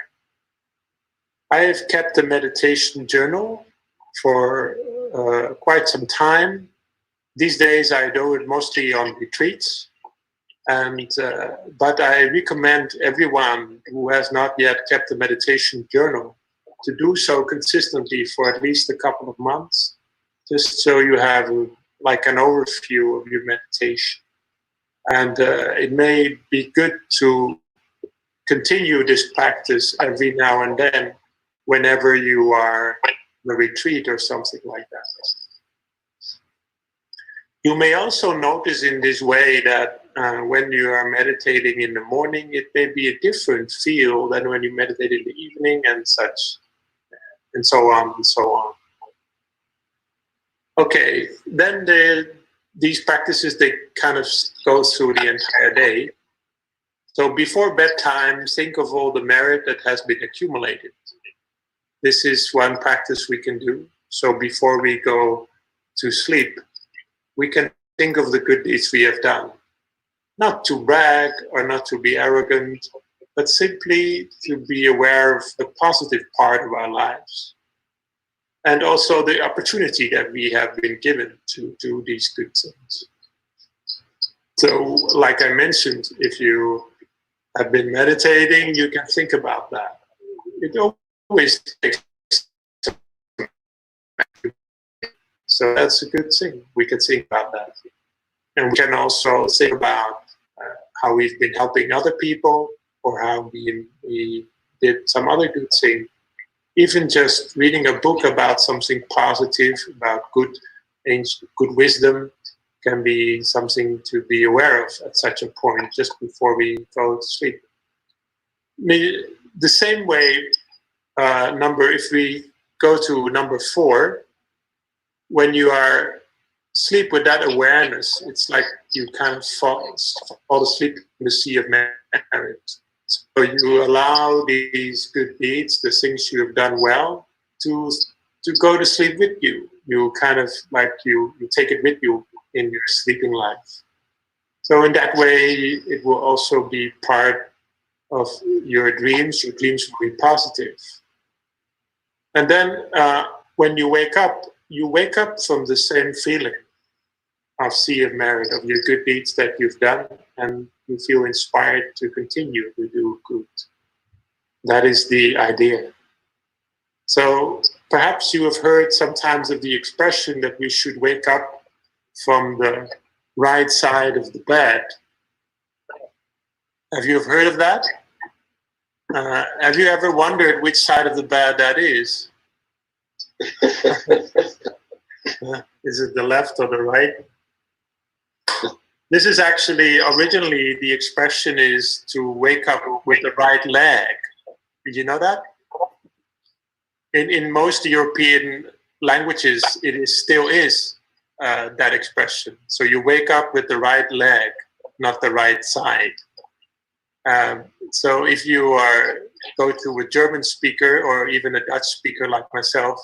I have kept a meditation journal for quite some time. These days I do it mostly on retreats, but I recommend everyone who has not yet kept a meditation journal to do so consistently for at least a couple of months, just so you have like an overview of your meditation. And it may be good to continue this practice every now and then whenever you are in a retreat or something like that. You may also notice in this way that when you are meditating in the morning, it may be a different feel than when you meditate in the evening and such, and so on and so on. Okay, then these practices, they kind of go through the entire day. So before bedtime, think of all the merit that has been accumulated. This is one practice we can do. So before we go to sleep, we can think of the good deeds we have done. Not to brag or not to be arrogant, but simply to be aware of the positive part of our lives. And also the opportunity that we have been given to do these good things. So, like I mentioned, if you have been meditating, you can think about that. It always takes So that's a good thing. We can think about that. And we can also think about how we've been helping other people, or how we did some other good thing. Even just reading a book about something positive, about good wisdom, can be something to be aware of at such a point, just before we go to sleep. The same way, if we go to number 4, when you are asleep with that awareness, it's like you kind of fall asleep in the sea of merit. So you allow these good deeds, the things you have done well, to go to sleep with you. You kind of like you take it with you in your sleeping life. So in that way, it will also be part of your dreams. Your dreams will be positive. And then when you wake up from the same feeling of sea of merit, of your good deeds that you've done, and you feel inspired to continue to do good. That is the idea. So perhaps you have heard sometimes of the expression that we should wake up from the right side of the bed. Have you heard of that? Have you ever wondered which side of the bed that is? Is it the left or the right? This is actually, originally, the expression is to wake up with the right leg. Did you know that? In most European languages, it still is that expression. So you wake up with the right leg, not the right side. So if you go to a German speaker or even a Dutch speaker like myself,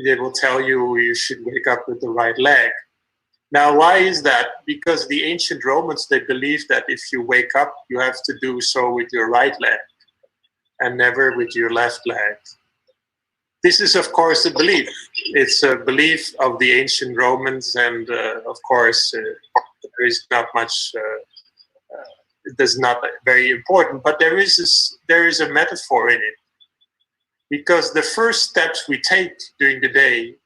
they will tell you should wake up with the right leg. Now, why is that? Because the ancient Romans, they believed that if you wake up, you have to do so with your right leg and never with your left leg. This is, of course, a belief. It's a belief of the ancient Romans, and of course, there is not much. It is not very important, but there is a metaphor in it, because the first steps we take during the day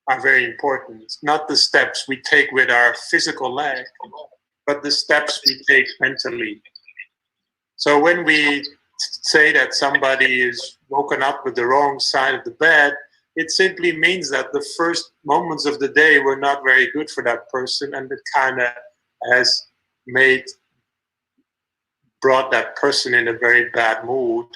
are very important. Not the steps we take with our physical leg, but the steps we take mentally. So when we say that somebody is woken up with the wrong side of the bed, it simply means that the first moments of the day were not very good for that person, and it kind of has brought that person in a very bad mood.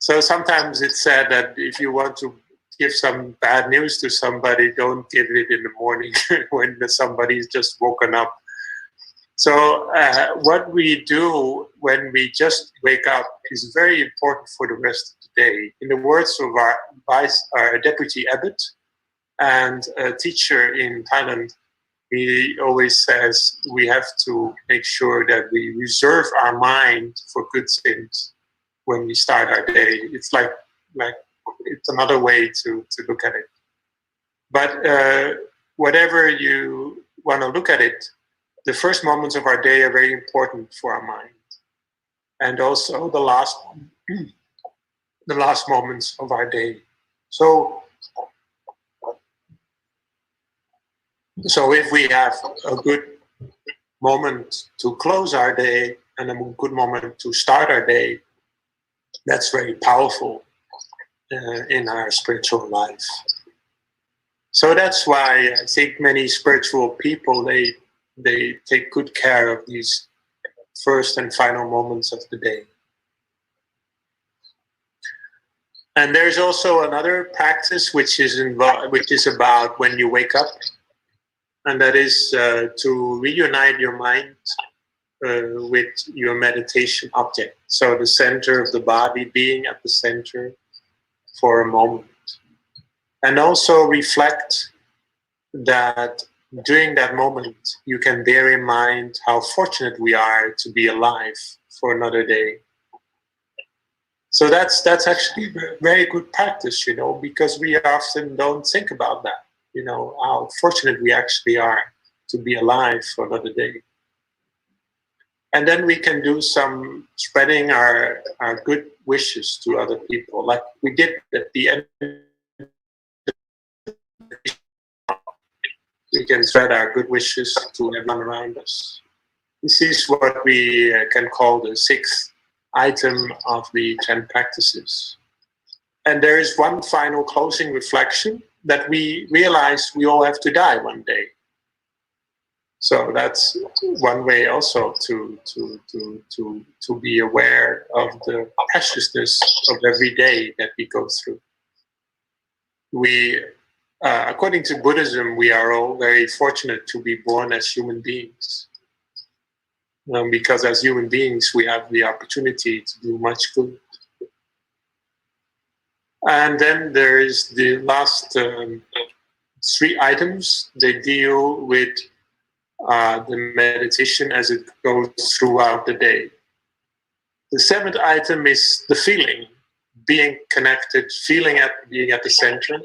So sometimes it's said that if you want to give some bad news to somebody, don't give it in the morning when somebody's just woken up. So what we do when we just wake up is very important for the rest of the day. In the words of our deputy abbot and a teacher in Thailand, he always says we have to make sure that we reserve our mind for good things when we start our day. It's like it's another way to look at it. But whatever you want to look at it, the first moments of our day are very important for our mind, and also the last moments of our day. So if we have a good moment to close our day and a good moment to start our day, that's very powerful in our spiritual life. So that's why I think many spiritual people, they take good care of these first and final moments of the day. And there's also another practice which is about when you wake up, and that is to reunite your mind with your meditation object. So the center of the body, being at the center for a moment. And also reflect that during that moment, you can bear in mind how fortunate we are to be alive for another day. So that's actually very good practice, because we often don't think about that, how fortunate we actually are to be alive for another day. And then we can do some spreading our good wishes to other people, like we did at the end. we can spread our good wishes to everyone around us. This is what we can call the sixth item of the 10 practices. And there is one final closing reflection, that we realize we all have to die one day. So that's one way also to be aware of the preciousness of every day that we go through. We, according to Buddhism, we are all very fortunate to be born as human beings. Because as human beings, we have the opportunity to do much good. And then there is the last three items. They deal with the meditation as it goes throughout the day. The seventh item is the feeling, being connected, being at the center.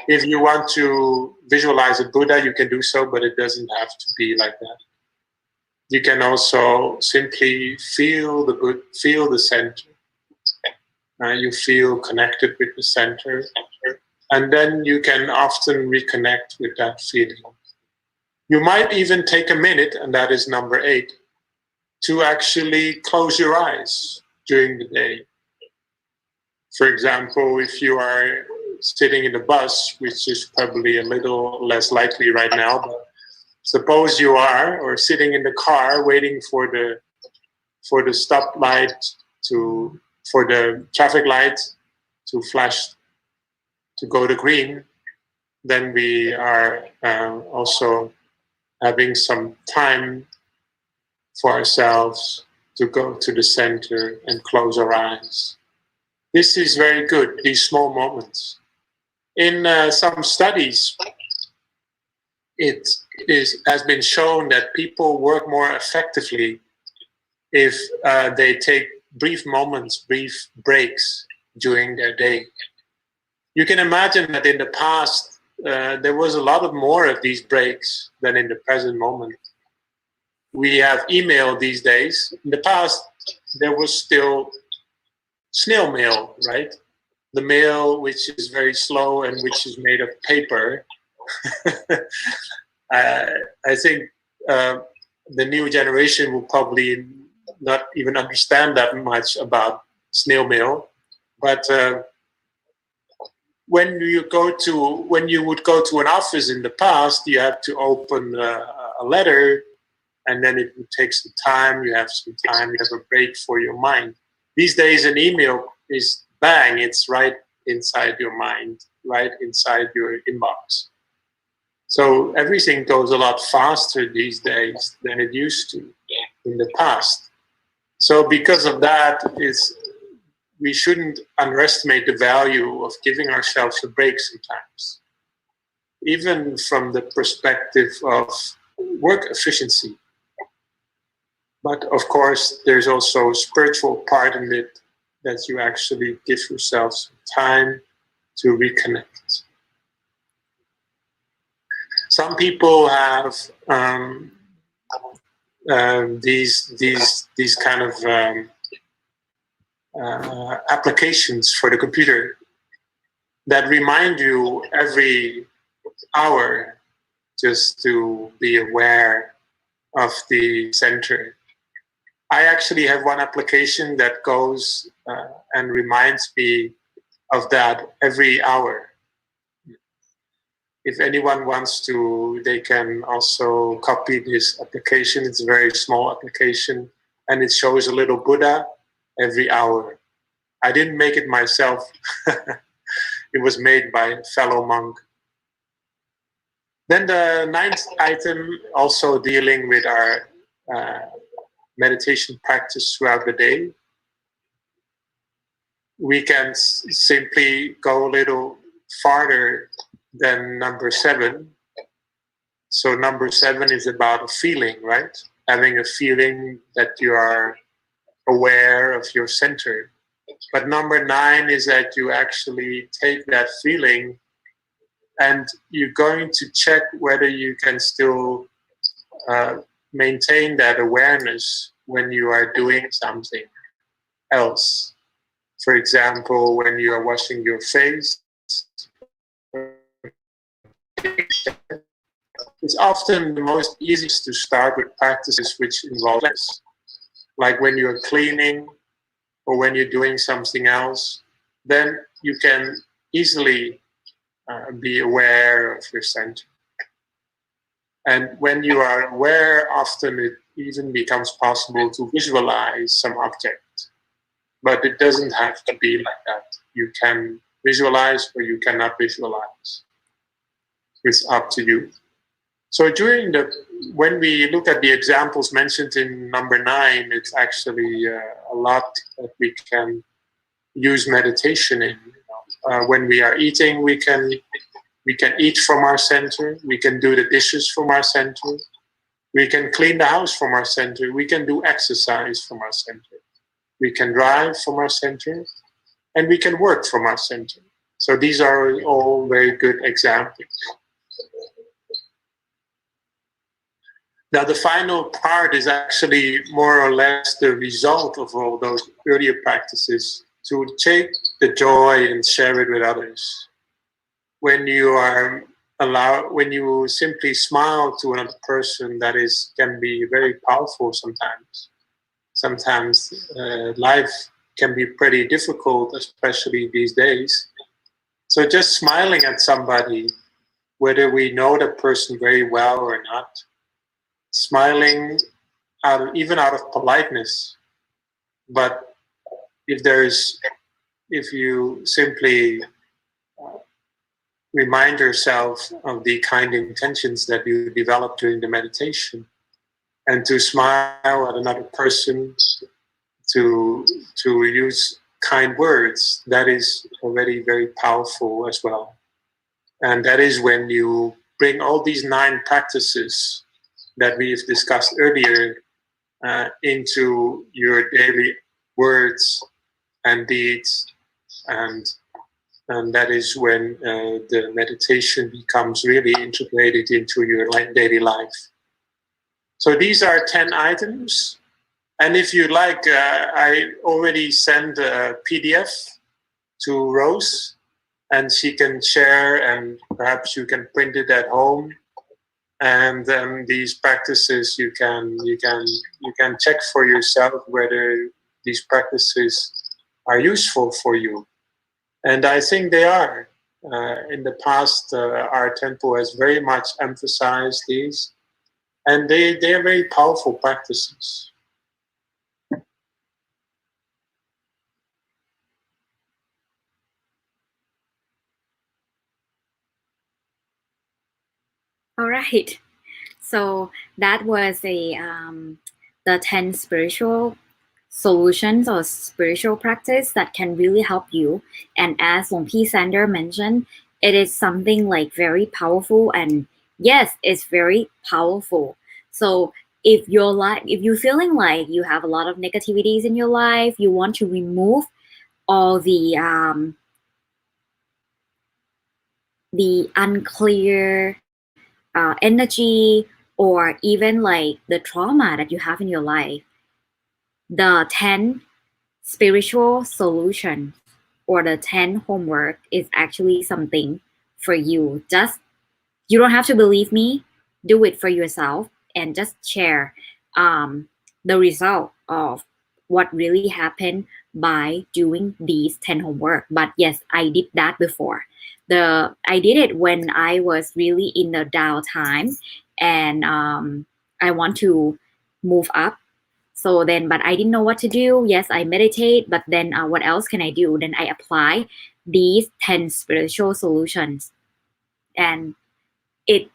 If you want to visualize a Buddha, you can do so, but it doesn't have to be like that. You can also simply feel the center. You feel connected with the center, and then you can often reconnect with that feeling. You might even take a minute, and that is number 8, to actually close your eyes during the day. For example, if you are sitting in a bus, which is probably a little less likely right now, but suppose you are, or sitting in the car waiting for the stoplight for the traffic light to flash to go to green, then we are also having some time for ourselves to go to the center and close our eyes. This is very good, these small moments. In some studies, it has been shown that people work more effectively if they take brief moments, brief breaks during their day. You can imagine that in the past, there was a lot more of these breaks than in the present moment. We have email these days. In the past, there was still snail mail, right? The mail which is very slow and which is made of paper. I think the new generation will probably not even understand that much about snail mail, but when you would go to an office in the past, you had to open a letter, and then it would take some time. You have some time. You have a break for your mind. These days, an email is bang. It's right inside your mind, right inside your inbox. So everything goes a lot faster these days than it used to in the past. So because of that, we shouldn't underestimate the value of giving ourselves a break sometimes, even from the perspective of work efficiency. But of course, there's also a spiritual part in it, that you actually give yourself some time to reconnect. Some people have these kind of applications for the computer that remind you every hour just to be aware of the center. I actually have one application that goes and reminds me of that every hour. If anyone wants to, they can also copy this application. It's a very small application, and it shows a little Buddha every hour. I didn't make it myself. It was made by a fellow monk. Then the 9th item, also dealing with our meditation practice throughout the day. We can simply go a little farther than number 7. So number 7 is about a feeling, right? Having a feeling that you are aware of your center. But number 9 is that you actually take that feeling and you're going to check whether you can still maintain that awareness when you are doing something else. For example, when you are washing your face, it's often the most easiest to start with practices which involve less. Like when you're cleaning or when you're doing something else, then you can easily be aware of your center. And when you are aware, often it even becomes possible to visualize some object. But it doesn't have to be like that. You can visualize or you cannot visualize. It's up to you. So when we look at the examples mentioned in number 9, it's actually a lot that we can use meditation in. When we are eating, we can eat from our center. We can do the dishes from our center. We can clean the house from our center. We can do exercise from our center. We can drive from our center. And we can work from our center. So these are all very good examples. Now the final part is actually more or less the result of all those earlier practices, to take the joy and share it with others. When you simply smile to another person, can be very powerful sometimes. Sometimes life can be pretty difficult, especially these days. So just smiling at somebody, whether we know that person very well or not, smiling even out of politeness. But if you simply remind yourself of the kind intentions that you developed during the meditation, and to smile at another person, to use kind words, that is already very powerful as well. And that is when you bring all these 9 practices that we've discussed earlier into your daily words and deeds, and that is when the meditation becomes really integrated into your daily life. So these are 10 items. And if you like, I already sent a PDF to Rose, and she can share, and perhaps you can print it at home. And these practices, you can check for yourself whether these practices are useful for you. And I think they are. In the past, our temple has very much emphasized these, and they are very powerful practices. All right. So that was the 10 spiritual solutions or spiritual practice that can really help you. And as Luang Pi Sander mentioned, it is something like very powerful, and yes, it's very powerful. So if you're feeling like you have a lot of negativities in your life, you want to remove all the unclear energy, or even like the trauma that you have in your life, the 10 spiritual solutions or the 10 homework is actually something for you. You don't have to believe me, do it for yourself, and just share the result of what really happened by doing these 10 homework. But yes, I did that before. I did it when I was really in the downtime, and I want to move up. So then, but I didn't know what to do. Yes, I meditate, but then what else can I do? Then I apply these 10 spiritual solutions, and it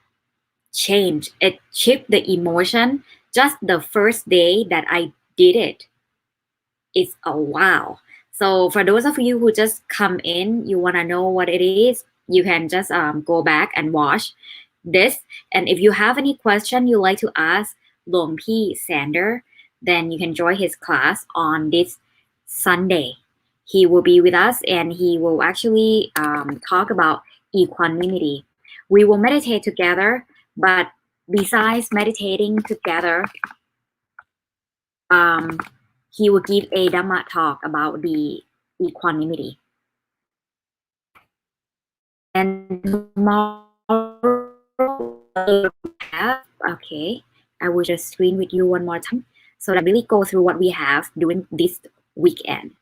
changed. It shifted the emotion. Just the first day that I did it, it's a wow. So for those of you who just come in, you want to know what it is, you can just go back and watch this. And if you have any question you like to ask Luang Pi Sander, then you can join his class on this Sunday. He will be with us, and he will actually talk about equanimity. We will meditate together, but besides meditating together, he will give a Dhamma talk about the equanimity. And tomorrow have, okay, I will just screen with you one more time so that I really go through what we have during this weekend.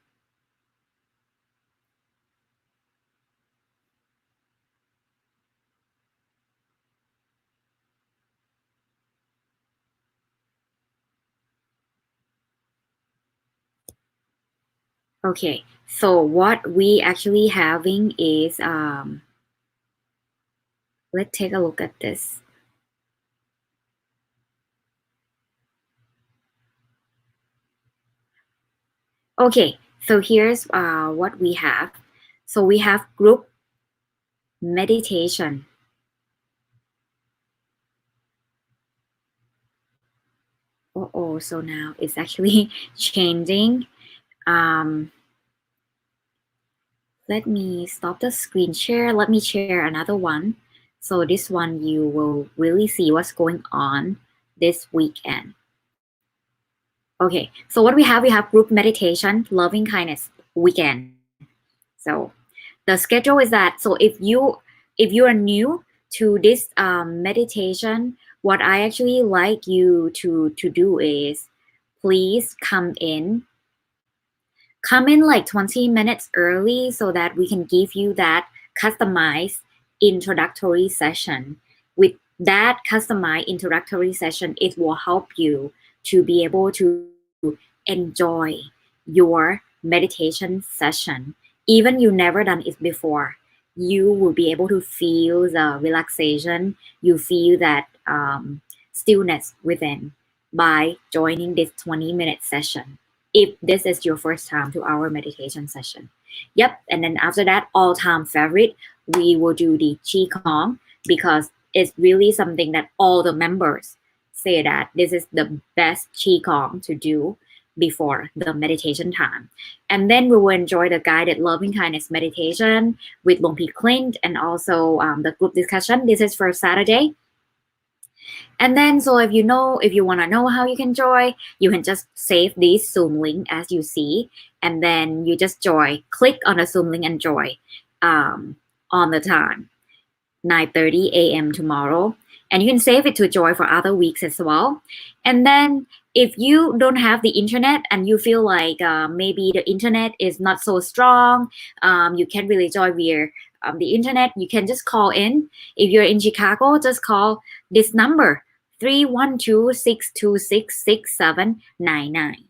Okay, so what we actually having is, let's take a look at this. Okay, so here's what we have. So we have group meditation. Oh, so now it's actually changing. Let me stop the screen share. Let me share another one. So this one you will really see what's going on this weekend. Okay, so what we have group meditation, loving kindness weekend. So the schedule is that, so if you are new to this meditation, what I actually like you to do is please come in like 20 minutes early so that we can give you that customized introductory session. With that customized introductory session, it will help you to be able to enjoy your meditation session. Even you never done it before, you will be able to feel the relaxation, you feel that stillness within by joining this 20-minute session, if this is your first time to our meditation session. Yep, and then after that, all-time favorite, we will do the Qigong, because it's really something that all the members say that this is the best Qigong to do before the meditation time. And then we will enjoy the guided loving kindness meditation with Luang Pi Clint, and also the group discussion. This is for Saturday. And then, so if you want to know how you can join, you can just save this Zoom link as you see, and then you just join, click on the Zoom link and join on the time, 9:30 a.m. tomorrow. And you can save it to join for other weeks as well. And then if you don't have the internet and you feel like maybe the internet is not so strong, you can't really join via the internet, you can just call in. If you're in Chicago, just call this number, 312-626-6799.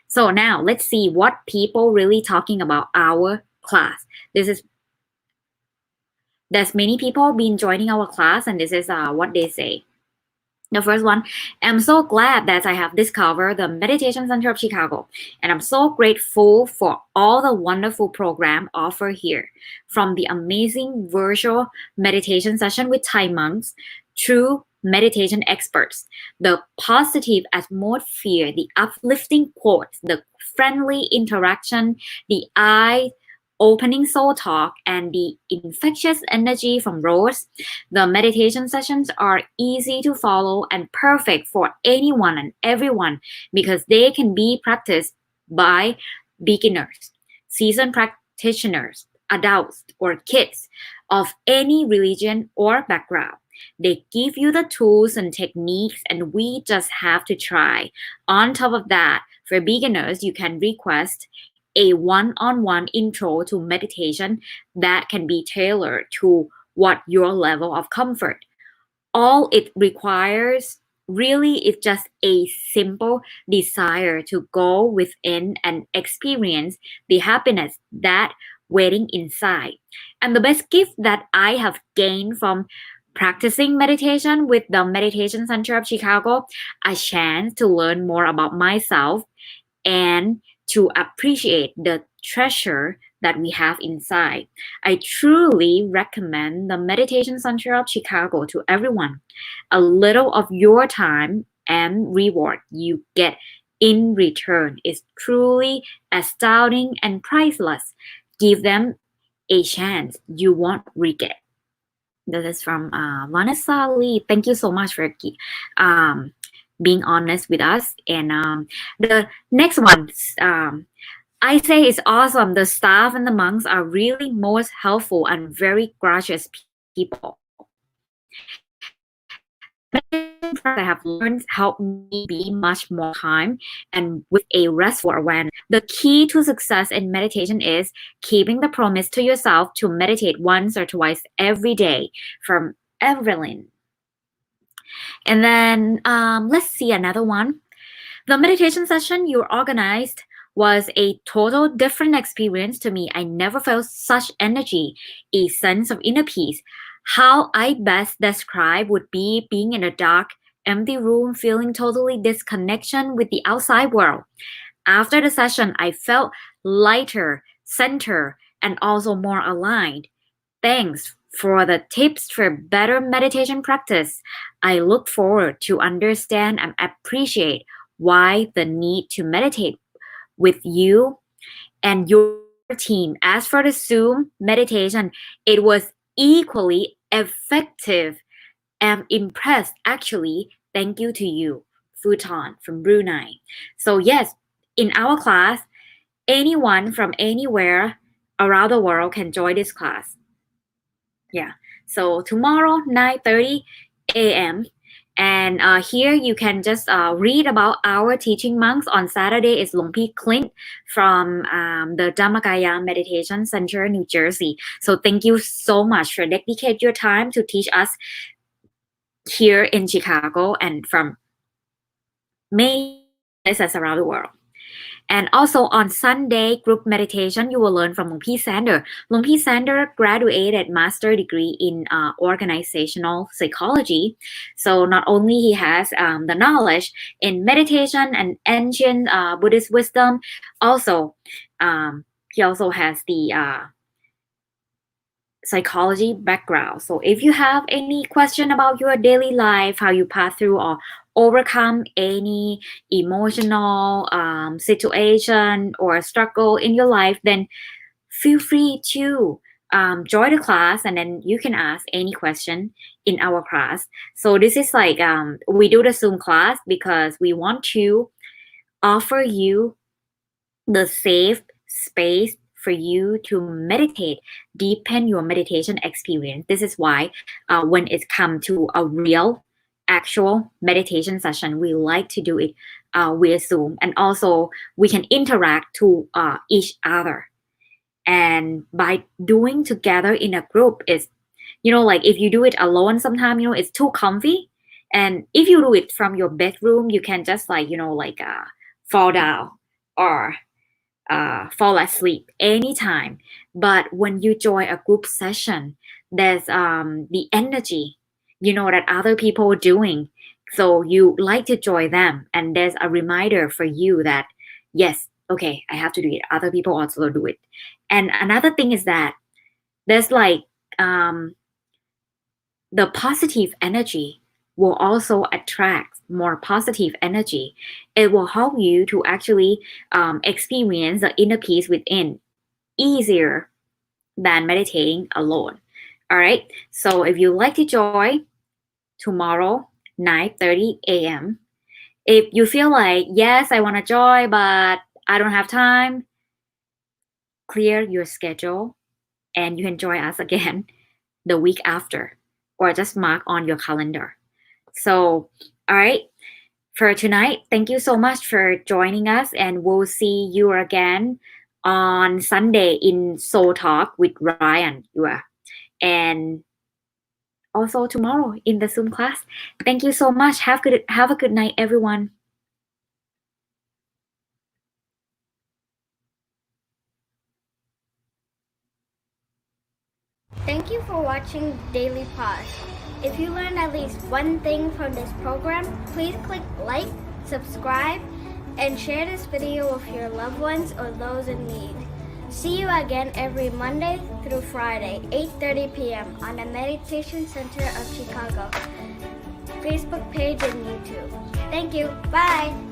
So now let's see what people really talking about our class. There's many people been joining our class, and this is what they say. The first one, I'm so glad that I have discovered the Meditation Center of Chicago, and I'm so grateful for all the wonderful program offered here, from the amazing virtual meditation session with Thai monks through meditation experts, the positive atmosphere, the uplifting quotes, the friendly interaction, the eye-opening soul talk, and the infectious energy from Rose. The meditation sessions are easy to follow and perfect for anyone and everyone because they can be practiced by beginners, seasoned practitioners, adults, or kids of any religion or background. They give you the tools and techniques, and we just have to try. On top of that, for beginners, you can request a one-on-one intro to meditation that can be tailored to what your level of comfort. All it requires really is just a simple desire to go within and experience the happiness that waiting inside. And the best gift that I have gained from practicing meditation with the Meditation Center of Chicago, a chance to learn more about myself and to appreciate the treasure that we have inside. I truly recommend the Meditation Center of Chicago to everyone. A little of your time and reward you get in return is truly astounding and priceless. Give them a chance you won't regret. This is from Vanessa Lee. Thank you so much for being honest with us. And the next one, I say it's awesome. The staff and the monks are really most helpful and very gracious people. I have learned help me be much more calm and with a restful awareness. The key to success in meditation is keeping the promise to yourself to meditate once or twice every day, from Evelyn. And then let's see another one. The meditation session you organized was a total different experience to me. I never felt such energy, a sense of inner peace. How I best describe would be being in a dark, empty room, feeling totally disconnection with the outside world. After the session, I felt lighter, centered, and also more aligned. Thanks for the tips for better meditation practice. I look forward to understand and appreciate why the need to meditate with you and your team. As for the Zoom meditation, it was equally effective. I'm impressed, actually. Thank you to you, Futon from Brunei. So yes, in our class, anyone from anywhere around the world can join this class. Yeah. So tomorrow, 9:30 a.m. And here you can just read about our teaching monks. On Saturday is Long P. Clint from the Dhammakaya Meditation Center, New Jersey. So thank you so much for dedicating your time to teach us here in Chicago and from many places around the world. And also on Sunday, group meditation, you will learn from Long P. Sander. Long P. Sander graduated master degree in organizational psychology. So not only he has the knowledge in meditation and ancient Buddhist wisdom, also he also has the psychology background. So if you have any question about your daily life, how you pass through or overcome any emotional situation or struggle in your life, then feel free to join the class, and then you can ask any question in our class. So this is like we do the Zoom class because we want to offer you the safe space for you to meditate, deepen your meditation experience. This is why when it comes to a real actual meditation session, we like to do it via Zoom, and also we can interact to each other. And by doing together in a group is, like if you do it alone sometimes, it's too comfy. And if you do it from your bedroom, you can just fall down or fall asleep anytime. But when you join a group session, there's the energy that other people are doing, so you like to join them, and there's a reminder for you that yes, okay, I have to do it, other people also do it. And another thing is that there's the positive energy will also attract more positive energy. It will help you to actually experience the inner peace within easier than meditating alone. All right, so if you like to join tomorrow 9:30 a.m. if you feel like yes, I want to join but I don't have time, clear your schedule and you can join us again the week after, or just mark on your calendar. So all right, for tonight, thank you so much for joining us, and we'll see you again on Sunday in Soul Talk with Ryan Yua, and also tomorrow in the Zoom class. Thank you so much. Have a good night, everyone. Thank you for watching Daily Pause. If you learned at least one thing from this program, please click like, subscribe, and share this video with your loved ones or those in need. See you again every Monday through Friday, 8:30 p.m. on the Meditation Center of Chicago Facebook page and YouTube. Thank you. Bye.